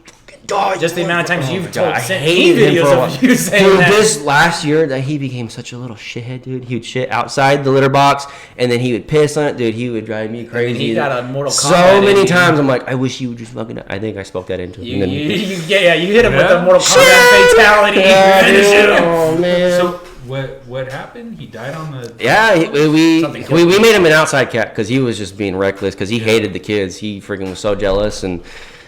die. Just the amount of times you've sent me videos of you saying that. This last year that he became such a little shithead, dude. He would shit outside the litter box, and then he would piss on it, dude. He would drive me crazy. He got a Mortal Kombat. So many times I'm like, I wish you would just fucking. I think I spoke that into him. You hit him with the Mortal Kombat fatality. Oh man. So what happened? He died on the. Yeah, we made him an outside cat because he was just being reckless because he hated the kids. He freaking was so jealous and.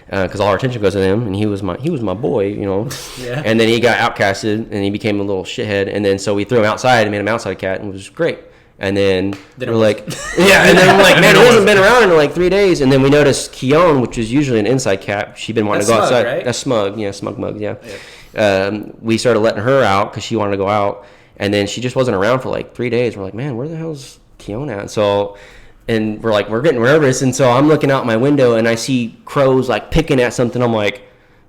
Because all our attention goes to him, and he was my boy, Yeah. And then he got outcasted, and he became a little shithead. And then so we threw him outside and made him outside cat, and it was great. And then we're like, and then we're like, man, he hasn't been around in like 3 days. And then we noticed Keon, which is usually an inside cat, she'd been wanting to go outside. Right? That's Smug, Smug Mug, yeah. We started letting her out because she wanted to go out, and then she just wasn't around for like 3 days. We're like, man, where the hell's Tiona at? So, and we're getting nervous, and so I'm looking out my window, and I see crows like picking at something. I'm like,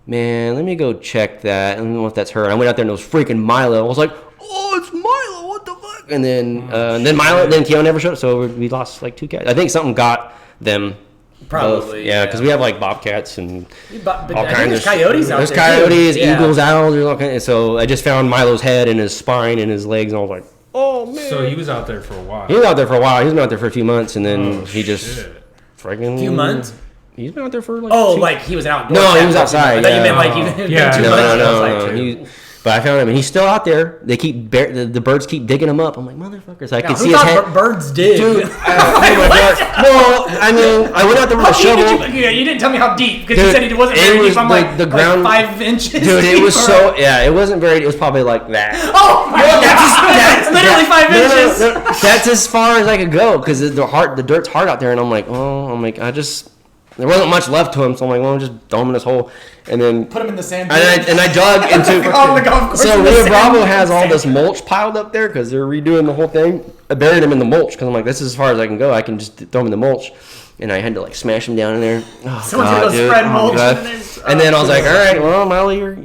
man, let me go check that. I don't know if that's her. And I went out there, and it was freaking Milo. I was like, oh, it's Milo. What the fuck? And then Tiona never showed up, so we lost like 2 cats. I think something got them. Probably. Both. Yeah, because we have like bobcats and But all kinds of coyotes out There's there. coyotes, eagles, owls, there's all kinds. So I just found Milo's head and his spine and his legs, and I was like, oh man. So he was out there for a while. He was out there for a while. He's been out there for a few months, and then he just freaking. Few months. He's been out there for like. Like he was an outdoor. No, he was outside. I thought you meant like he. No. But I found him, and he's still out there. They keep the birds keep digging him up. I'm like, motherfuckers! I can see his head. Birds did. Dude, oh my God. Well, I mean, I went out there with a shovel. You didn't tell me how deep because you said it wasn't very deep. I'm like, the ground, like 5 inches. Dude, it was so. Yeah, it wasn't very. It was probably like that. Oh my God! That's literally 5 inches. No, that's as far as I could go because the dirt's hard out there, and I'm like, there wasn't much left to him, so I'm like, well, just throw him in this hole, and then put him in the sand. And I dug into. the golf course. So Rio Bravo has all this mulch piled up there because they're redoing the whole thing. I buried him in the mulch because I'm like, this is as far as I can go. I can just throw him in the mulch, and I had to like smash him down in there. Oh, someone's gonna go spread mulch. And then I was like, all right, well, Molly, you're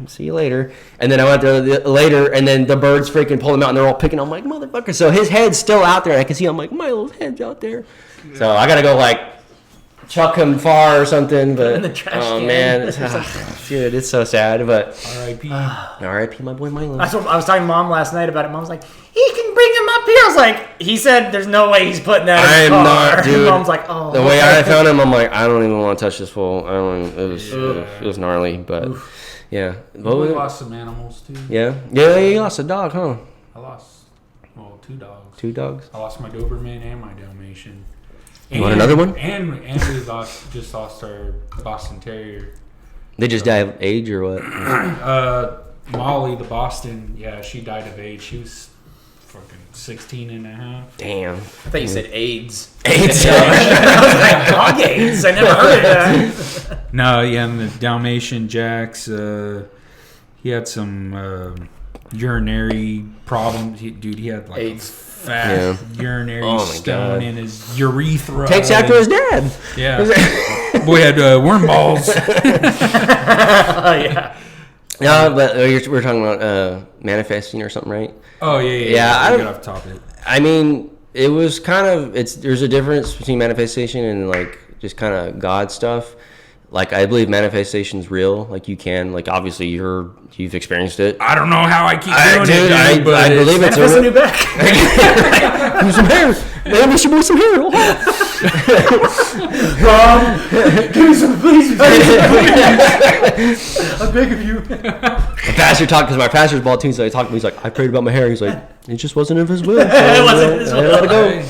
see you later. And then I went there later, and then the birds freaking pulled him out, and they're all picking. I'm like, motherfucker. So his head's still out there. And I can see. I'm like, Milo's head's out there. Yeah. So I gotta go like. Chuck him far or something, but in the trash can. Man, dude, it's so sad. But R.I.P. R.I.P. my boy Milo. That's what I was talking to Mom last night about it. Mom's like, he can bring him up here. I was like, he said, there's no way he's putting that in his car. Not, dude. Mom's like, oh. The way I found him, I'm like, I don't even want to touch this fool. I don't. It was gnarly, but yeah. We lost some animals too. Yeah, you lost a dog, huh? I lost 2 dogs. 2 dogs. I lost my Doberman and my Dalmatian. You want another one? And we just lost our Boston Terrier. They just died of age or what? Molly, the Boston, she died of age. She was fucking 16 and a half. Damn. I thought you said AIDS. AIDS? I was like, dog AIDS? I never heard of that. No, and the Dalmatian Jax, he had some urinary problems. He had like AIDS. Fat urinary stone in his urethra. Takes after his dad. Yeah. Boy had worm balls. Yeah. No, but we're talking about manifesting or something, right? Oh, yeah. I don't get off topic. I mean, it was kind of there's a difference between manifestation and like just kind of God stuff. Like, I believe manifestation's real. Like, you can, like, obviously you've experienced it. I don't know how I keep doing it, dude, I believe it's real. New back. Give me some hair. Maybe we should move some hair. Mom, give me some, please. I beg of you. The pastor talked, because my pastor's bald too, so he talked to me. He's like, I prayed about my hair. He's like, it just wasn't of his will. So, it wasn't his will. I let it go.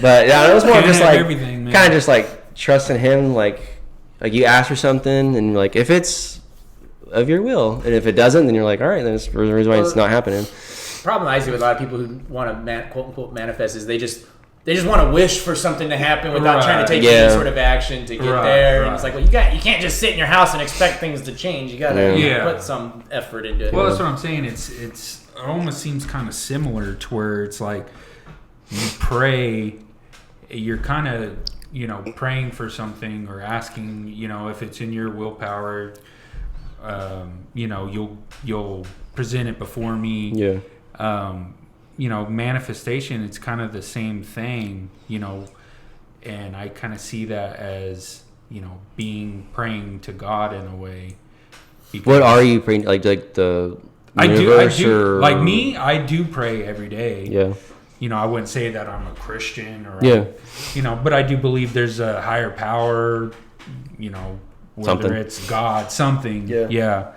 But, yeah, it was more just like, kind of just like trusting him, like you ask for something, and you're like, if it's of your will, and if it doesn't, then you're like, all right, then there's a reason why it's not happening. Problem I see with a lot of people who want to quote unquote manifest is they just want to wish for something to happen without trying to take any sort of action to get there. Right. And it's like, well, you can't just sit in your house and expect things to change. You got to put some effort into it. Well, that's what I'm saying. It almost seems kind of similar to where it's like you pray, you're kind of praying for something or asking, if it's in your willpower, you'll present it before me. Yeah. Manifestation, it's kind of the same thing, and I kind of see that as, praying to God in a way. What are you praying? Like the universe? I do. Or... Like me, I do pray every day. Yeah. I wouldn't say that I'm a Christian or, but I do believe there's a higher power, whether it's God, something. Yeah.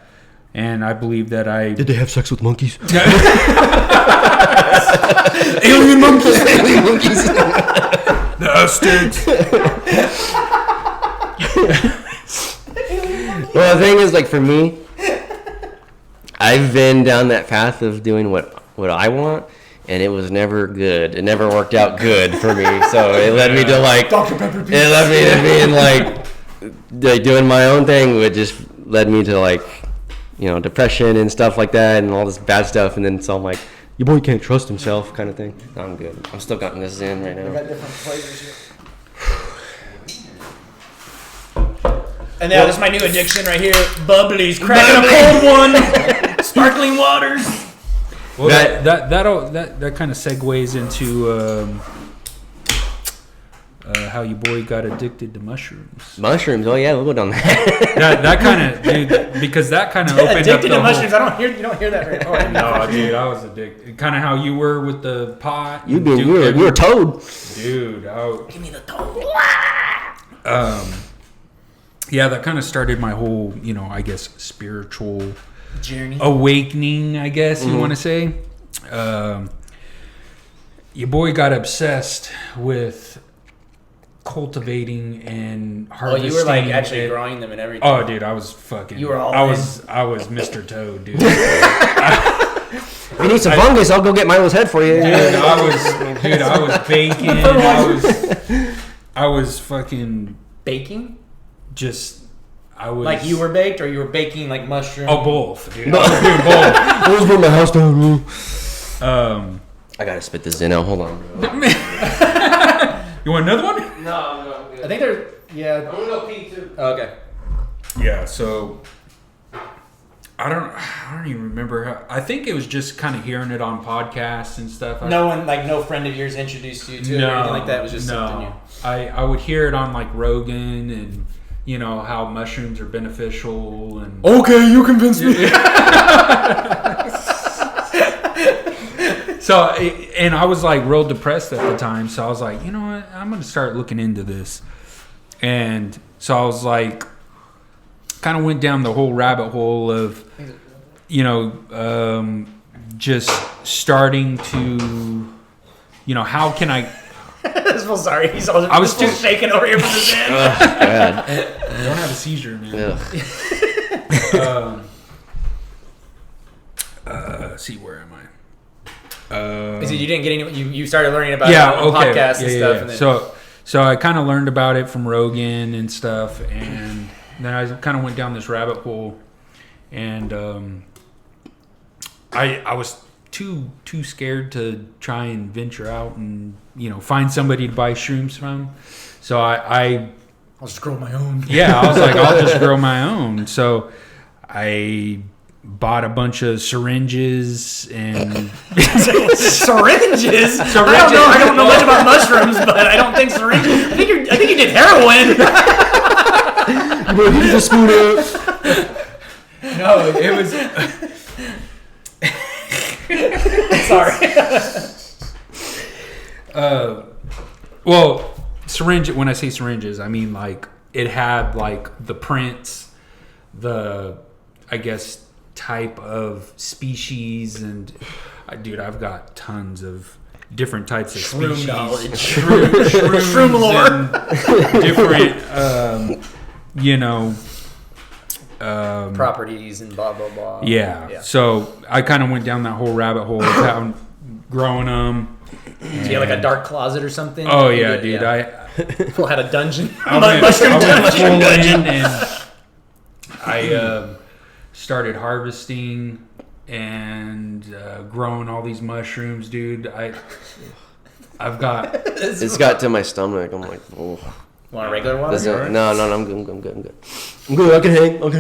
And I believe that Did they have sex with monkeys? Alien monkeys. Alien monkeys. The Bastards. Well, the thing is, like, for me, I've been down that path of doing what I want, and it was never good. It never worked out good for me. So it led me to, like, it led me to being, like doing my own thing, which just led me to, like, depression and stuff like that and all this bad stuff. And then so I'm like, your boy can't trust himself kind of thing. No, I'm good. I'm still gotten this in right I now. got different flavors here. And now this is my new addiction right here. Bubblies. Cracking a cold one. Sparkling waters. Well, that kind of segues into how your boy got addicted to mushrooms. Mushrooms? Oh yeah, we'll go down that. that kind of, dude, because that kind of opened Addicted up to mushrooms. You don't hear that very often. No, dude, I was addicted. Kind of how you were with the pot. You were a toad. Dude, Give me the toad. Yeah, that kind of started my whole, I guess, spiritual journey, awakening, I guess you want to say. Your boy got obsessed with cultivating and harvesting. Oh, you were like actually growing them and everything. Oh, dude, I was fucking. You were all. I was Mr. Toad, dude. If you need some fungus, I'll go get Milo's head for you. Dude, I was baking. I was fucking baking. I was like you were baked, or you were baking like mushroom. Oh, both, dude. I was doing both. I was putting my house down. I gotta spit this in out. Hold on. You want another one? No, I'm good. I think there's I'm gonna go pee too. Oh, okay. Yeah. So I don't even remember how. I think it was just kind of hearing it on podcasts and stuff. No friend of yours introduced you to it or anything like that. It was just something you. I would hear it on like Rogan and how mushrooms are beneficial and. Okay, you convinced me. So, and I was like real depressed at the time. So I was like, you know what? I'm going to start looking into this. And so I was like, kind of went down the whole rabbit hole of, just starting to, how can I. I'm sorry. I was too shaking over here from this end. God. I don't have a seizure, man. Let's see, where am I? Is it you didn't get any? You started learning about it on podcasts and stuff. And then, so I kind of learned about it from Rogan and stuff, and then I kind of went down this rabbit hole, and I was too scared to try and venture out and find somebody to buy shrooms from. So I'll just grow my own. Yeah, I was like, I'll just grow my own. So I bought a bunch of syringes and syringes. I don't know much about mushrooms, but I don't think syringes. I think you did heroin. You just screwed up. No, it was. Sorry. Well, syringe. When I say syringes, I mean like it had like the prints, I guess, type of species, and dude, I've got tons of different types of species. Knowledge. Shroom lore. Different, properties and blah blah blah. Yeah. So I kind of went down that whole rabbit hole of how growing them. So you had like a dark closet or something? Oh yeah, dude. I had a dungeon. Mushroom dungeon. And I started harvesting and growing all these mushrooms, dude. I've got. It's got to my stomach. I'm like, oh. Want a regular one? No, I'm good. I'm good. I can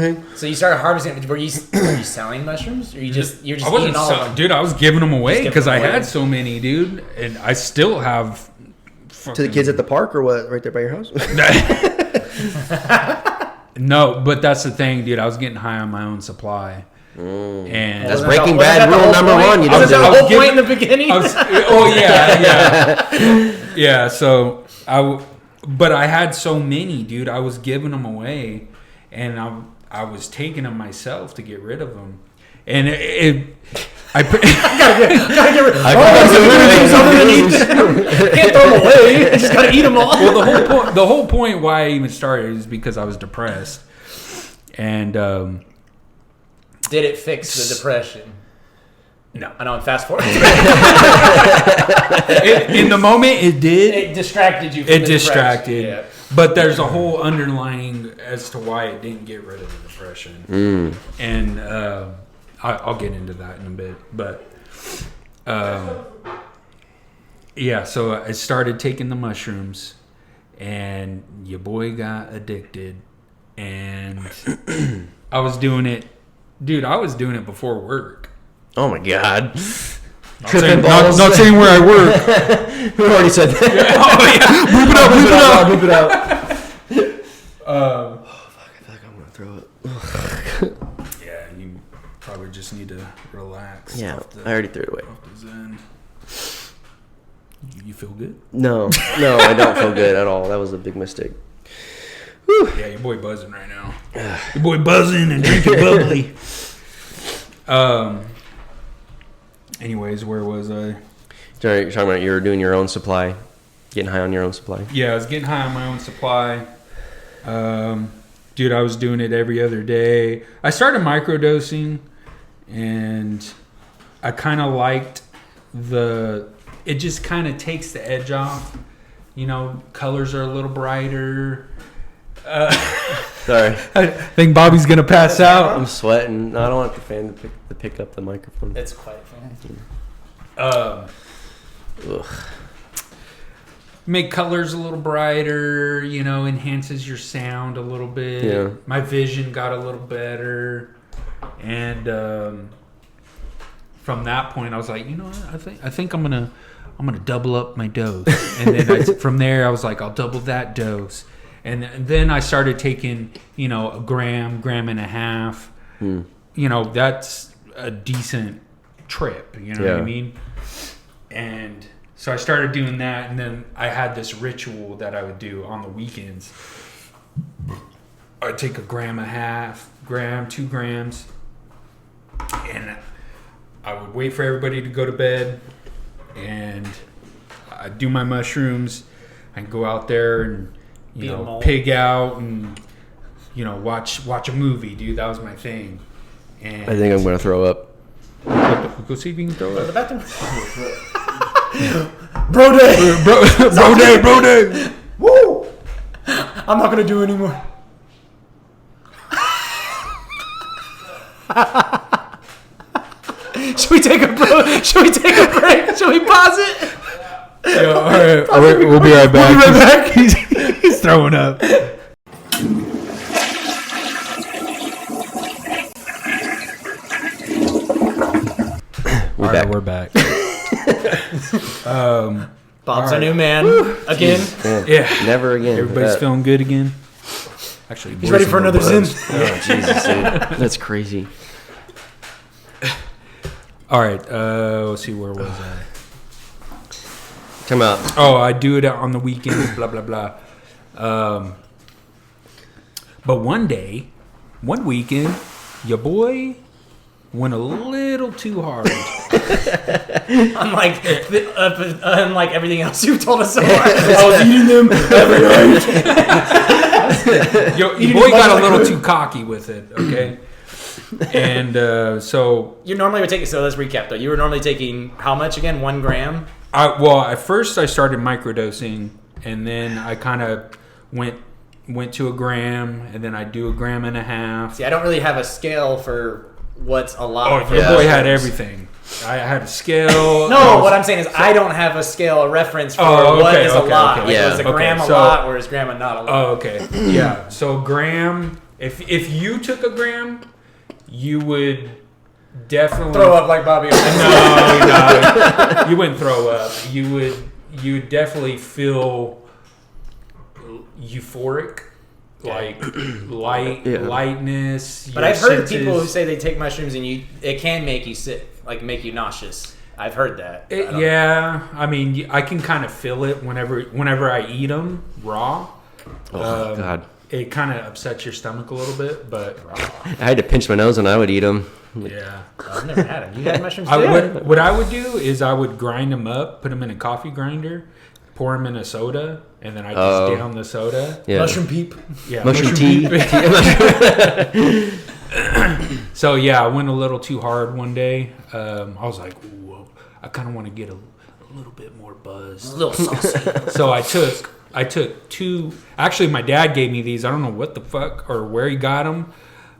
hang. So you started harvesting. Were you selling mushrooms, or you're just eating all of them? Dude, I was giving them away because I had so many, dude, and I still have. To the kids at the park or what? Right there by your house? No, but that's the thing, dude. I was getting high on my own supply. And that's Breaking Bad rule number one. You was that the whole point in the beginning? Yeah. So but I had so many, dude. I was giving them away, and I was taking them myself to get rid of them. And I gotta get rid of them. Can't throw them away. I just gotta eat them all. Well, the whole point why I even started is because I was depressed, and did it fix the depression? No, I know. I'm fast forward. In the moment, it did. It distracted you. From it distracted. Yeah. But there's a whole underlying as to why it didn't get rid of the depression, and I'll get into that in a bit. But Yeah, so I started taking the mushrooms, and your boy got addicted, and I was doing it, dude. I was doing it before work. Oh my god! Not saying where I work. We already said that. Move it up. Oh fuck! I feel like I'm gonna throw it. Yeah, you probably just need to relax. Yeah, I already threw it away. Off the Zen. You feel good? No, I don't feel good at all. That was a big mistake. Whew. Yeah, your boy buzzing right now. Your boy buzzing and drinking bubbly. Anyways, where was I? You're talking about you were doing your own supply, getting high on your own supply. Yeah, I was getting high on my own supply. Dude, I was doing it every other day. I started microdosing, and I kind of liked it just kind of takes the edge off. You know, colors are a little brighter. Sorry. I think Bobby's going to pass out. I'm sweating. No, I don't want the fan to pick up the microphone. It's quite fun. Ugh. Make colors a little brighter, you know, enhances your sound a little bit. Yeah. My vision got a little better. And from that point I was like, you know what, I think I'm gonna double up my dose. And then from there I was like, I'll double that dose. And then I started taking, you know, a gram and a half. You know, that's a decent trip, you know what I mean? And so I started doing that, and then I had this ritual that I would do on the weekends. I'd take a gram and a half, 2 grams, and I would wait for everybody to go to bed, and I'd do my mushrooms. I'd go out there and, you know, pig out and, you know, watch a movie, dude. That was my thing. And I think I'm gonna throw up. Go see if you can throw Go to it. the bathroom. Bro day. Woo! I'm not gonna do it anymore. Should we take a break? Should we pause it? Yeah, all right. We'll be right back. He's throwing up. We're back. Bob's a new man again. Yeah. Never again. Everybody's feeling good again. Actually, He's ready for another Zin. Oh Jesus, dude. That's crazy. All right. Let's see. Where was I? Talking about. Oh, I do it on the weekends. Blah blah blah. But one weekend, your boy went a little too hard. Unlike everything else you've told us so far. I was eating them every night. Your boy got a little too cocky with it, okay? And so... You normally would take it, so let's recap though. You were normally taking how much again? 1 gram? At first I started microdosing, and then I kind of went to a gram, and then I do a gram and a half. See, I don't really have a scale for what's a lot. Oh, your boy had everything. I had a scale. No, what I'm saying is I don't have a scale, a reference for what is a lot. Okay. Like, was a gram a lot, or is gram a not a lot? Oh, okay. Yeah. So gram, if you took a gram, you would definitely throw up like Bobby. No, you wouldn't throw up. You would definitely feel euphoric. Like lightness. But I've heard people who say they take mushrooms and it can make you sick, like make you nauseous. I've heard that. I mean, I can kind of feel it whenever I eat them raw. Oh God! It kind of upsets your stomach a little bit, but I had to pinch my nose when I would eat them. Yeah, I've never had them. You had mushrooms too? What I would do is I would grind them up, put them in a coffee grinder, pour them in a soda, and then I just down the soda. Yeah. Mushroom peep. Yeah, mushroom tea. So yeah, I went a little too hard one day. I was like, whoa, I kind of want to get a little bit more buzz. A little saucy. So I took 2. Actually, my dad gave me these. I don't know what the fuck or where he got them,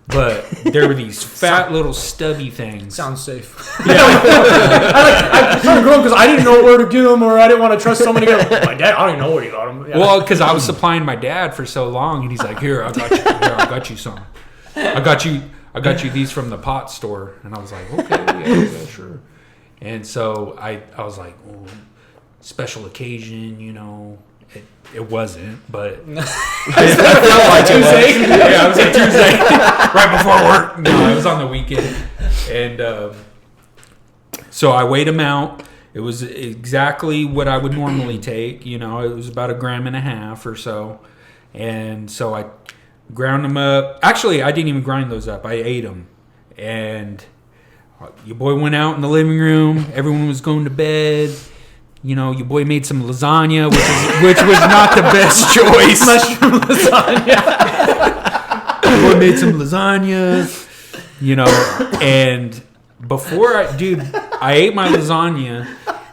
But there were these fat little stubby things. Sounds safe. I started growing because I didn't know where to get them, or I didn't want to trust somebody. My dad, I don't even know where he got them. Yeah. Well, because I was supplying my dad for so long, and he's like, "Here, I got you some. I got you these from the pot store." And I was like, "Okay, yeah, sure." And so I was like, "Oh, special occasion, you know." It wasn't, but it felt like Tuesday. Yeah, it was a Tuesday, right before work. No, it was on the weekend, and so I weighed them out. It was exactly what I would normally take. You know, it was about 1.5 grams or so, and so I ground them up. Actually, I didn't even grind those up. I ate them, and your boy went out in the living room. Everyone was going to bed. You know, your boy made some lasagna, which was not the best choice. Mushroom lasagna. Your boy made some lasagna, you know, and before I ate my lasagna,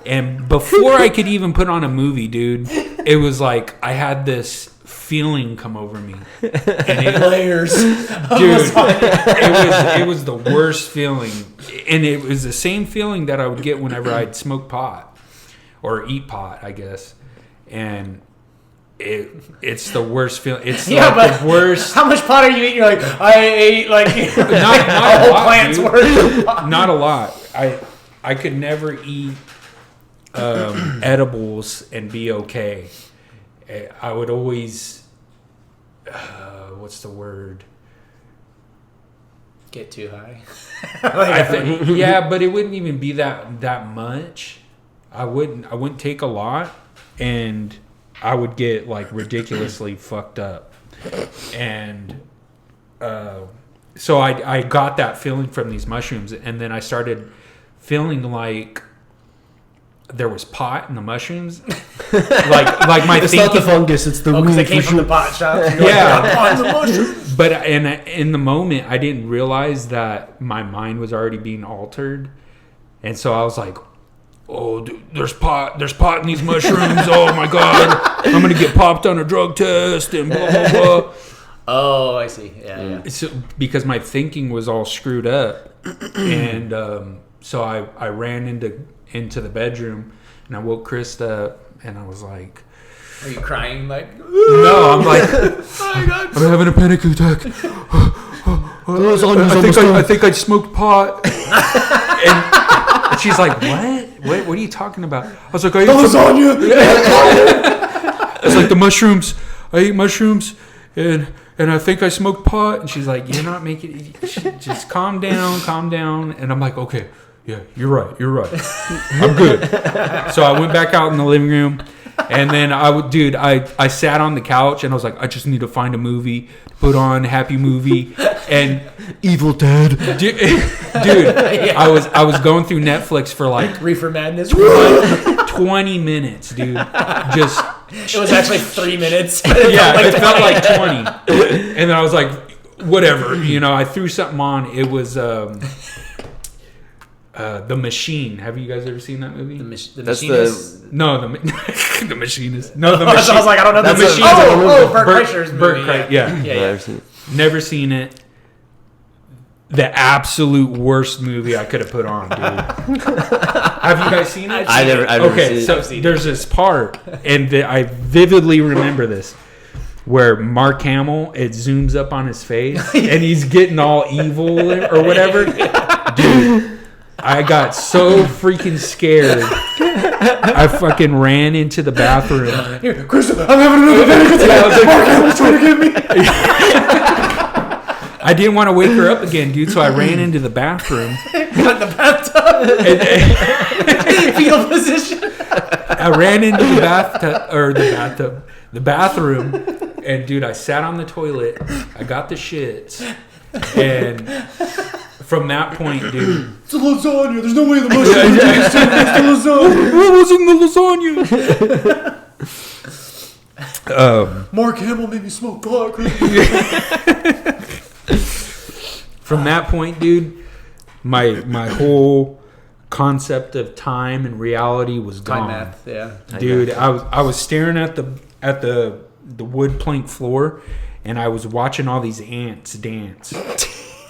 and before I could even put on a movie, dude, it was like I had this feeling come over me. And Layers. Dude, it was the worst feeling. And it was the same feeling that I would get whenever I'd smoke pot. Or eat pot, I guess, and it's the worst feeling. It's like the worst. How much pot are you eating? You're like, I ate like not a whole lot, plant's dude. worth of pot. Not a lot. I could never eat edibles and be okay. I would always what's the word? Get too high. I think, yeah, but it wouldn't even be that much. I wouldn't take a lot, and I would get like ridiculously fucked up, and so I got that feeling from these mushrooms, and then I started feeling like there was pot in the mushrooms, like my it's thinking. not the fungus, it's the weed. Because they came from the pot shop. Yeah, but in the moment, I didn't realize that my mind was already being altered, and so I was like, "Oh, dude, there's pot in these mushrooms. Oh my god, I'm gonna get popped on a drug test and blah blah blah." Oh, I see. Yeah. So, because my thinking was all screwed up, and so I ran into the bedroom, and I woke Chris up, and I was like, Are you crying like? "No, I'm like, I'm having a panic attack. I think I smoked pot." And she's like, "What? What are you talking about?" I was like, "I ate lasagna." I was like, "The mushrooms. I ate mushrooms, and I think I smoked pot." And she's like, "You're not making it. Just calm down." And I'm like, "Okay, yeah, you're right. I'm good." So I went back out in the living room, and then I sat on the couch, and I was like, "I just need to find a movie, put on Happy Movie." And Evil Dead. dude, yeah. I was going through Netflix for like Reefer Madness. 20 minutes, dude. Just It was actually 3 minutes. yeah, it felt like 20. And then I was like, whatever, you know. I threw something on. It was The Machine. Have you guys ever seen that movie? The That's Machinist? No, the Machinist. No, The Machine. I was like, I don't know. The Machine. Machinist. Burt Kreischer's movie. Burt Kreischer, yeah. Yeah. Never seen it. The absolute worst movie I could have put on, dude. Have you guys seen it? I've never Okay, seen so it. there's this part, and I vividly remember this, where Mark Hamill, it zooms up on his face, and he's getting all evil or whatever. Dude, I got so freaking scared. I fucking ran into the bathroom. Here, Kristen, I'm having another panic attack. Mark Hamill's trying to get me. I didn't want to wake her up again, dude, so I ran into the bathroom. Got in the bathtub. Fetal position. I ran into the bathroom, and dude, I sat on the toilet. I got the shits, and from that point, dude, It's a lasagna. There's no way the mushrooms yeah. the lasagna. What was in the lasagna? Mark Hamill made me smoke pot. From that point, dude, my whole concept of time and reality was gone. Time math, yeah. Dude, I was staring at the wood plank floor, and I was watching all these ants dance.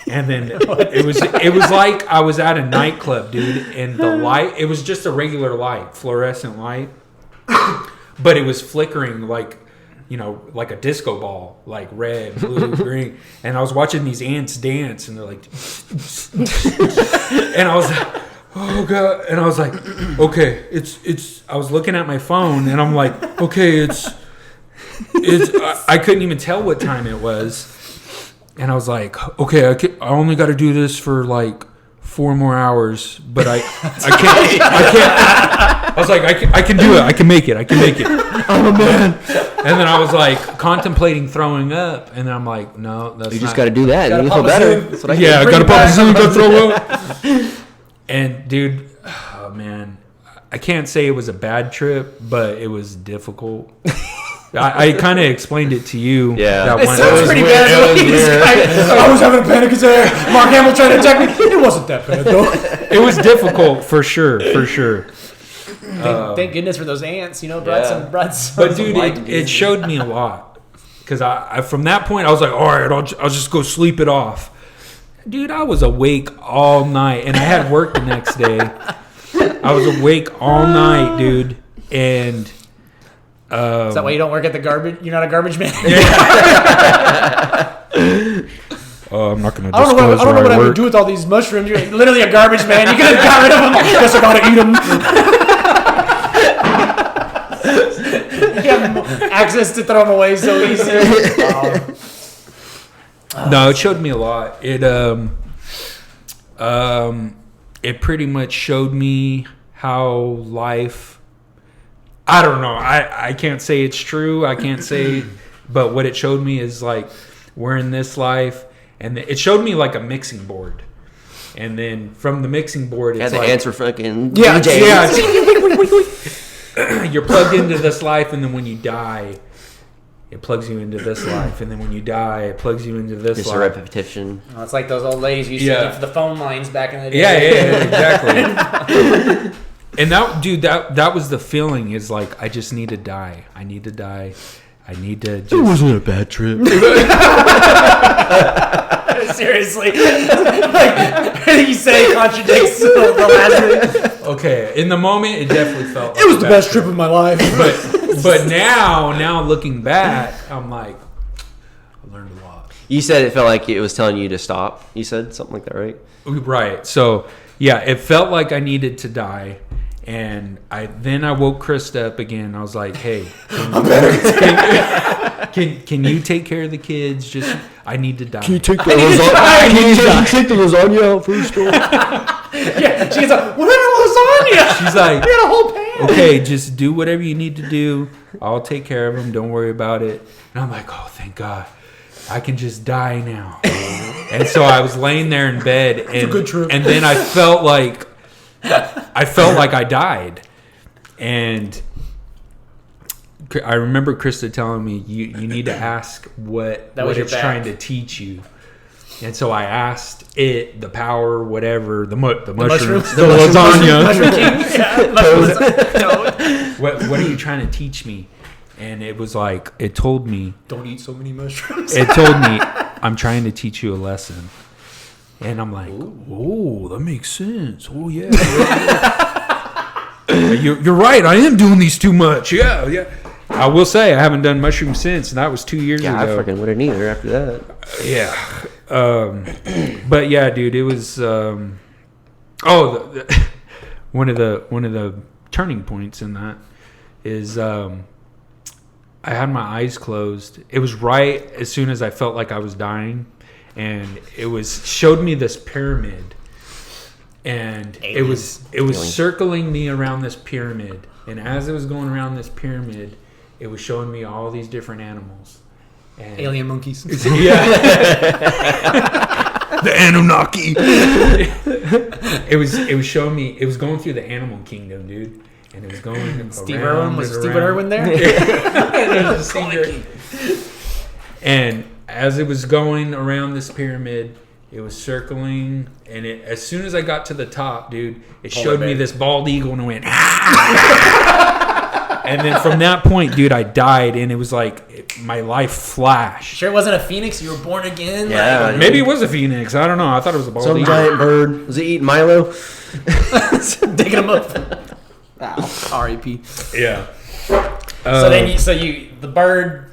And then it was like I was at a nightclub, dude, and the light, it was just a regular light, fluorescent light, but it was flickering like, you know, like a disco ball, like red, blue, green. And I was watching these ants dance, and they're like, and I was like, oh God. And I was like, okay, I was looking at my phone, and I'm like, okay, it's I couldn't even tell what time it was. And I was like, okay, I only got to do this for like 4 more hours, but I can't. I was like, I can do it. I can make it. I'm a man. And then I was like contemplating throwing up, and then I'm like, no, that's you just got to do that. You feel better. That's what I got to pop some, got to throw up. And dude, oh man, I can't say it was a bad trip, but it was difficult. I kind of explained it to you. Yeah. It sounds pretty bad. I was having a panic attack. Mark Hamill tried to attack me. It wasn't that bad, though. It was difficult, for sure. Thank goodness for those ants, you know, brought some But dude, it showed me a lot. Because I from that point, I was like, all right, I'll just go sleep it off. Dude, I was awake all night, and I had work the next day. I was awake all night, dude, and... is that why you don't work at the garbage? You're not a garbage man? I'm not going to disclose I don't know what I work. would do with all these mushrooms. You're literally a garbage man. You could have got rid of them. Guess I gotta eat them. You have access to throw them away so easy. No, it showed me a lot. It pretty much showed me how life... I don't know. I can't say it's true. I can't say... But what it showed me is like, we're in this life, and it showed me like a mixing board. And then from the mixing board, it's the like... ants were fucking... Yeah. You're plugged into this life, and then when you die... It plugs you into this life, and then when you die, it plugs you into this Just life. a repetition. Oh, it's like those old ladies used to do the phone lines back in the day. Yeah, exactly. And that was the feeling. Is like, I just need to die. I need to die. I need to. Just... It wasn't a bad trip. Seriously, like everything you say contradicts the last thing. Okay, in the moment, it definitely felt. It was the best trip of my life. But now looking back, I'm like, I learned a lot. You said it felt like it was telling you to stop. You said something like that, right? Right. So yeah, it felt like I needed to die, and I woke Krista up again. I was like, hey, can you take care of the kids? Just I need to die. Can you take the lasagna out first? Yeah, she's like, what lasagna? She's like, we had a whole pan. Okay, just do whatever you need to do. I'll take care of them. Don't worry about it. And I'm like, oh, thank God. I can just die now. And so I was laying there in bed, and, a good trip. And then I felt like I died. And I remember Krista telling me, you need to ask what it's trying to teach you. And so I asked it, the power, whatever, the mushrooms, the lasagna. What are you trying to teach me? And it was like, it told me, don't eat so many mushrooms. It told me, I'm trying to teach you a lesson. And I'm like, oh, that makes sense. Oh, yeah. You're right. I am doing these too much. Yeah. I will say I haven't done mushrooms since, and that was 2 years ago. Yeah, I fucking wouldn't either after that. Yeah. But yeah, dude, it was one of the turning points in that is I had my eyes closed. It was right as soon as I felt like I was dying, and showed me this pyramid, and it was circling me around this pyramid, and as it was going around this pyramid, it was showing me all these different animals. And alien monkeys. Yeah. The Anunnaki. It was showing me, it was going through the animal kingdom, dude. And it was going Steve Irwin? Was Steve Irwin there? And as it was going around this pyramid, it was circling, and as soon as I got to the top, dude, it showed me this bald eagle, and it went, And then from that point, dude, I died, and it was like my life flashed. Sure, it wasn't a phoenix. You were born again. Yeah, Like, Maybe it was a phoenix. I don't know. I thought it was a bald Some eagle. giant bird. Was it eating Milo? digging them up. Ow. R.E.P. Yeah. So then, the bird.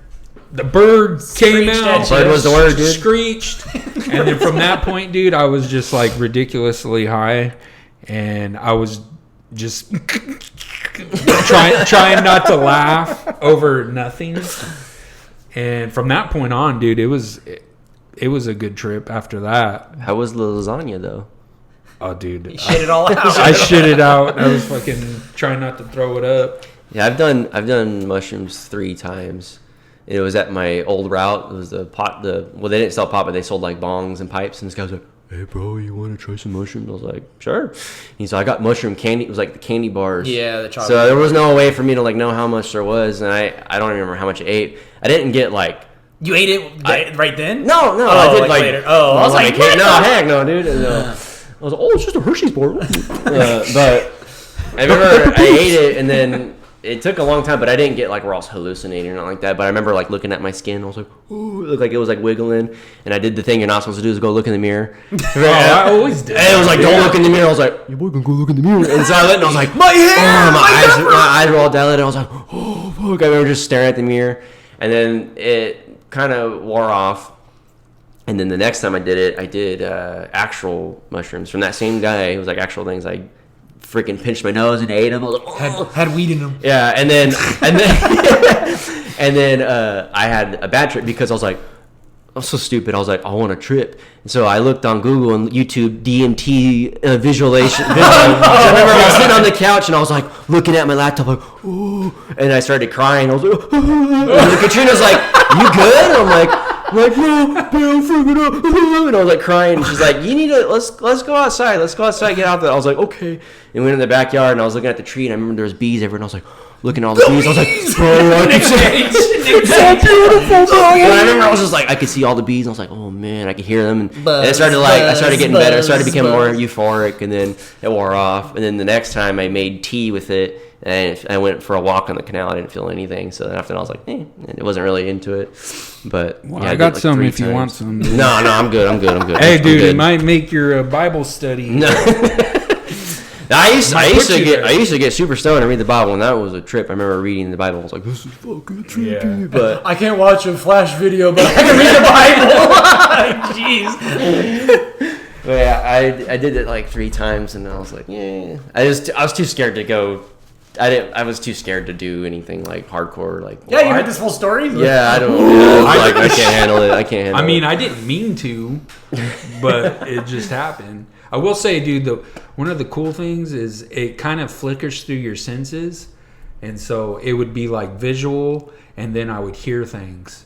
The bird came Screeched out. at you. Bird was the word, dude. Screeched. And then from that point, dude, I was just like ridiculously high, and I was just trying not to laugh over nothing. And from that point on, dude, it was a good trip after that. How was the lasagna though? Oh, dude, You shit it all out. I shit it out. I was fucking trying not to throw it up. Yeah, I've done mushrooms 3 times. It was at my old route. It was the pot. Well, they didn't sell pot, but they sold like bongs and pipes. And this guy was like, "Hey, bro, you want to try some mushrooms?" I was like, "Sure." He's like, "I got mushroom candy." It was like the candy bars. Yeah, the chocolate. So there was no way for me to like know how much there was, and I don't even remember how much I ate. I didn't get like. You ate it right then? No, Oh, I did like later. Oh, I was like, no, heck no, dude. And, I was like, "Oh, it's just a Hershey's bar." But I remember I ate it, and then it took a long time, but I didn't get like where I was hallucinating or nothing like that. But I remember like looking at my skin. I was like, "Ooh," it looked like it was like wiggling, and I did the thing you're not supposed to do is go look in the mirror. I always did. And it was like, "Don't look in the mirror." I was like, "Your boy can go look in the mirror." And so I went, and I was like, "My hair, my eyes were all dilated." I was like, "Oh fuck!" I remember just staring at the mirror, and then it kind of wore off. And then the next time I did actual mushrooms from that same guy. It was like actual things. I freaking pinched my nose and ate them. I was like, "Oh." Had weed in them. Yeah, and then I had a bad trip because I was like, I'm so stupid. I was like, I want a trip. And so I looked on Google and YouTube DMT visualization. So I remember I was sitting on the couch and I was like looking at my laptop like, ooh, and I started crying. I was like, and Katrina's like, "You good?" I'm like, no, but I'm freaking out. And I was like crying. And she's like, "You need to let's go outside. Let's go outside. Get out there." I was like, "Okay." And we went in the backyard and I was looking at the tree and I remember there was bees everywhere. And I was like, looking at all the bees. I was like, "Bro, I can see." It's so beautiful, bro. And I remember I was just like, I could see all the bees. And I was like, "Oh man, I could hear them." And it started I started getting better. I started becoming more euphoric, and then it wore off. And then the next time I made tea with it. And I went for a walk on the canal. I didn't feel anything. So then after that, I was like, and it wasn't really into it. But Well, yeah, I got did, like, some 3 if you times. want some. No, I'm good. Hey, I'm dude, good. it might make your Bible study. No. I used to get super stoned and read the Bible, and that was a trip. I remember reading the Bible. I was like, "This is fucking trippy." Yeah. But I can't watch a Flash video, but I can read the Bible. Jeez. But yeah, I did it like 3 times, and I was like, yeah. I was too scared to go. I was too scared to do anything like hardcore. Like Yeah, you heard this whole story? Yeah, I don't. Yeah, I can't handle it. I can't handle it. I mean, I didn't mean to, but it just happened. I will say, dude, one of the cool things is it kind of flickers through your senses, and so it would be like visual, and then I would hear things.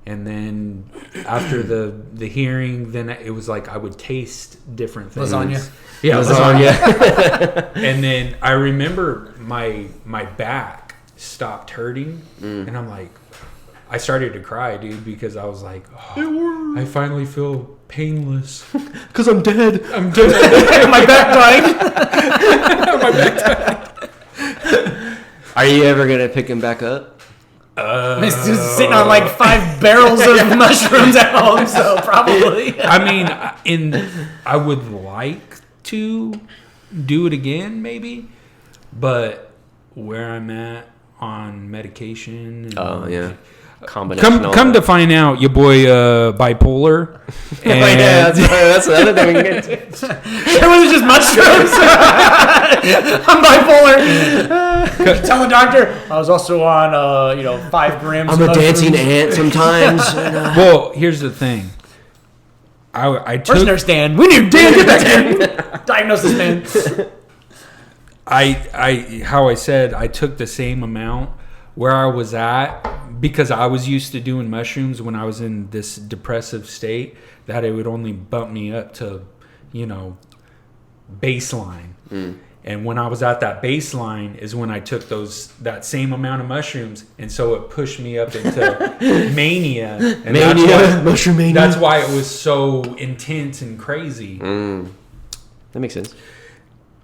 And then after the hearing, then it was like I would taste different things. Lasagna. Yeah, lasagna. And then I remember my back stopped hurting, and I'm like, I started to cry, dude, because I was like, oh, I finally feel painless. Because I'm dead. I'm dead. My back dying. My back died. Are you ever gonna pick him back up? He's just sitting on like 5 barrels of mushrooms at home, so probably. I mean, I would like to do it again, maybe, but where I'm at on medication. And Oh yeah. Combination. Come to find out, your boy bipolar. And Yeah, that's the other thing we can get to. It was just mushrooms. I'm bipolar. Tell the doctor I was also on 5 grams. I'm of a dancing mushrooms. ant sometimes. well, here's the thing. I Where's took nurse Dan? We need Dan. Get back here. Diagnose this man. how I said I took the same amount where I was at because I was used to doing mushrooms when I was in this depressive state that it would only bump me up to, baseline. And when I was at that baseline is when I took that same amount of mushrooms, and so it pushed me up into mania. And Mushroom mania. that's why it was so intense and crazy. That makes sense.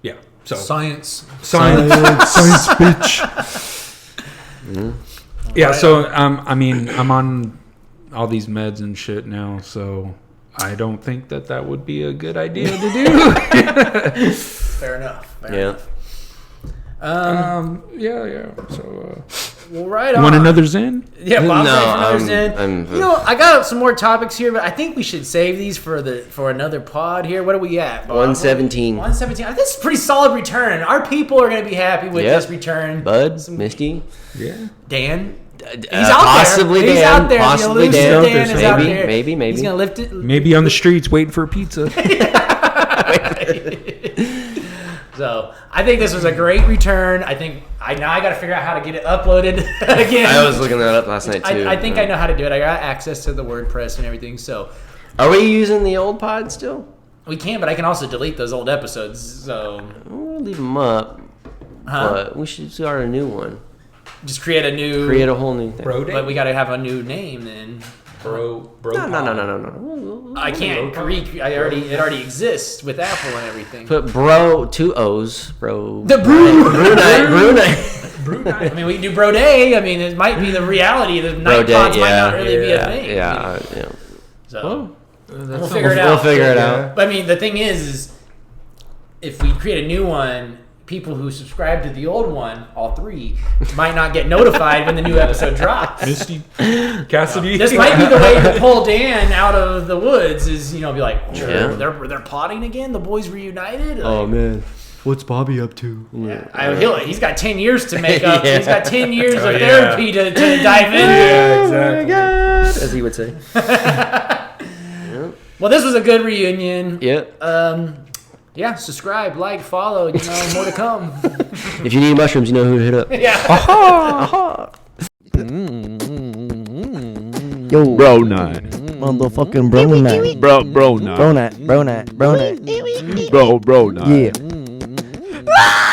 Yeah. So Science. science. Science, bitch. Yeah, so I mean, I'm on all these meds and shit now, so I don't think that would be a good idea to do. Fair enough. Fair enough. Yeah. So, well, right you on. want another Zen? Yeah, Bob's No, ready for another Zen. You know, I got some more topics here, but I think we should save these for another pod here. What are we at, Bob? 117. 117. This is a pretty solid return. Our people are going to be happy with this return. Bud, Misty. Yeah. Dan. He's out possibly there. He's Dan. out there. Possibly Dan. Dan. Is out there. Maybe. He's going to lift it. Maybe on the streets waiting for a pizza. So I think this was a great return. I think now I got to figure out how to get it uploaded again. I was looking that up last night too. I think I know how to do it. I got access to the WordPress and everything. So are we using the old pod still? we can, but I can also delete those old episodes. So We'll leave them up, but we should start a new one. just create Create a whole new thing. Bro day? But we got to have a new name then. Bro. No. I can't it already exists with Apple and everything. Put bro, 2 O's, bro. The BroNight. I mean, we can do Bro Day. I mean, it might be the reality. The night pods might not really be a thing. Yeah. So we'll figure figure it out. We'll figure it out. But I mean, the thing is if we create a new one, people who subscribe to the old one, all three, might not get notified when the new episode drops. Misty. Cassidy. This might be the way to pull Dan out of the woods. Is be like, they're potting again. The boys reunited. Like, Oh man, what's Bobby up to? he's got 10 years to make up. Yeah. He's got 10 years of therapy to dive into. Yeah, exactly. As he would say. Well, this was a good reunion. Yep. Yeah, subscribe, like, follow. More to come. If you need mushrooms, you know who to hit up. Yeah. Yo, BroNight. motherfucking BroNight. BroNight. BroNight. BroNight. Yeah. Yeah.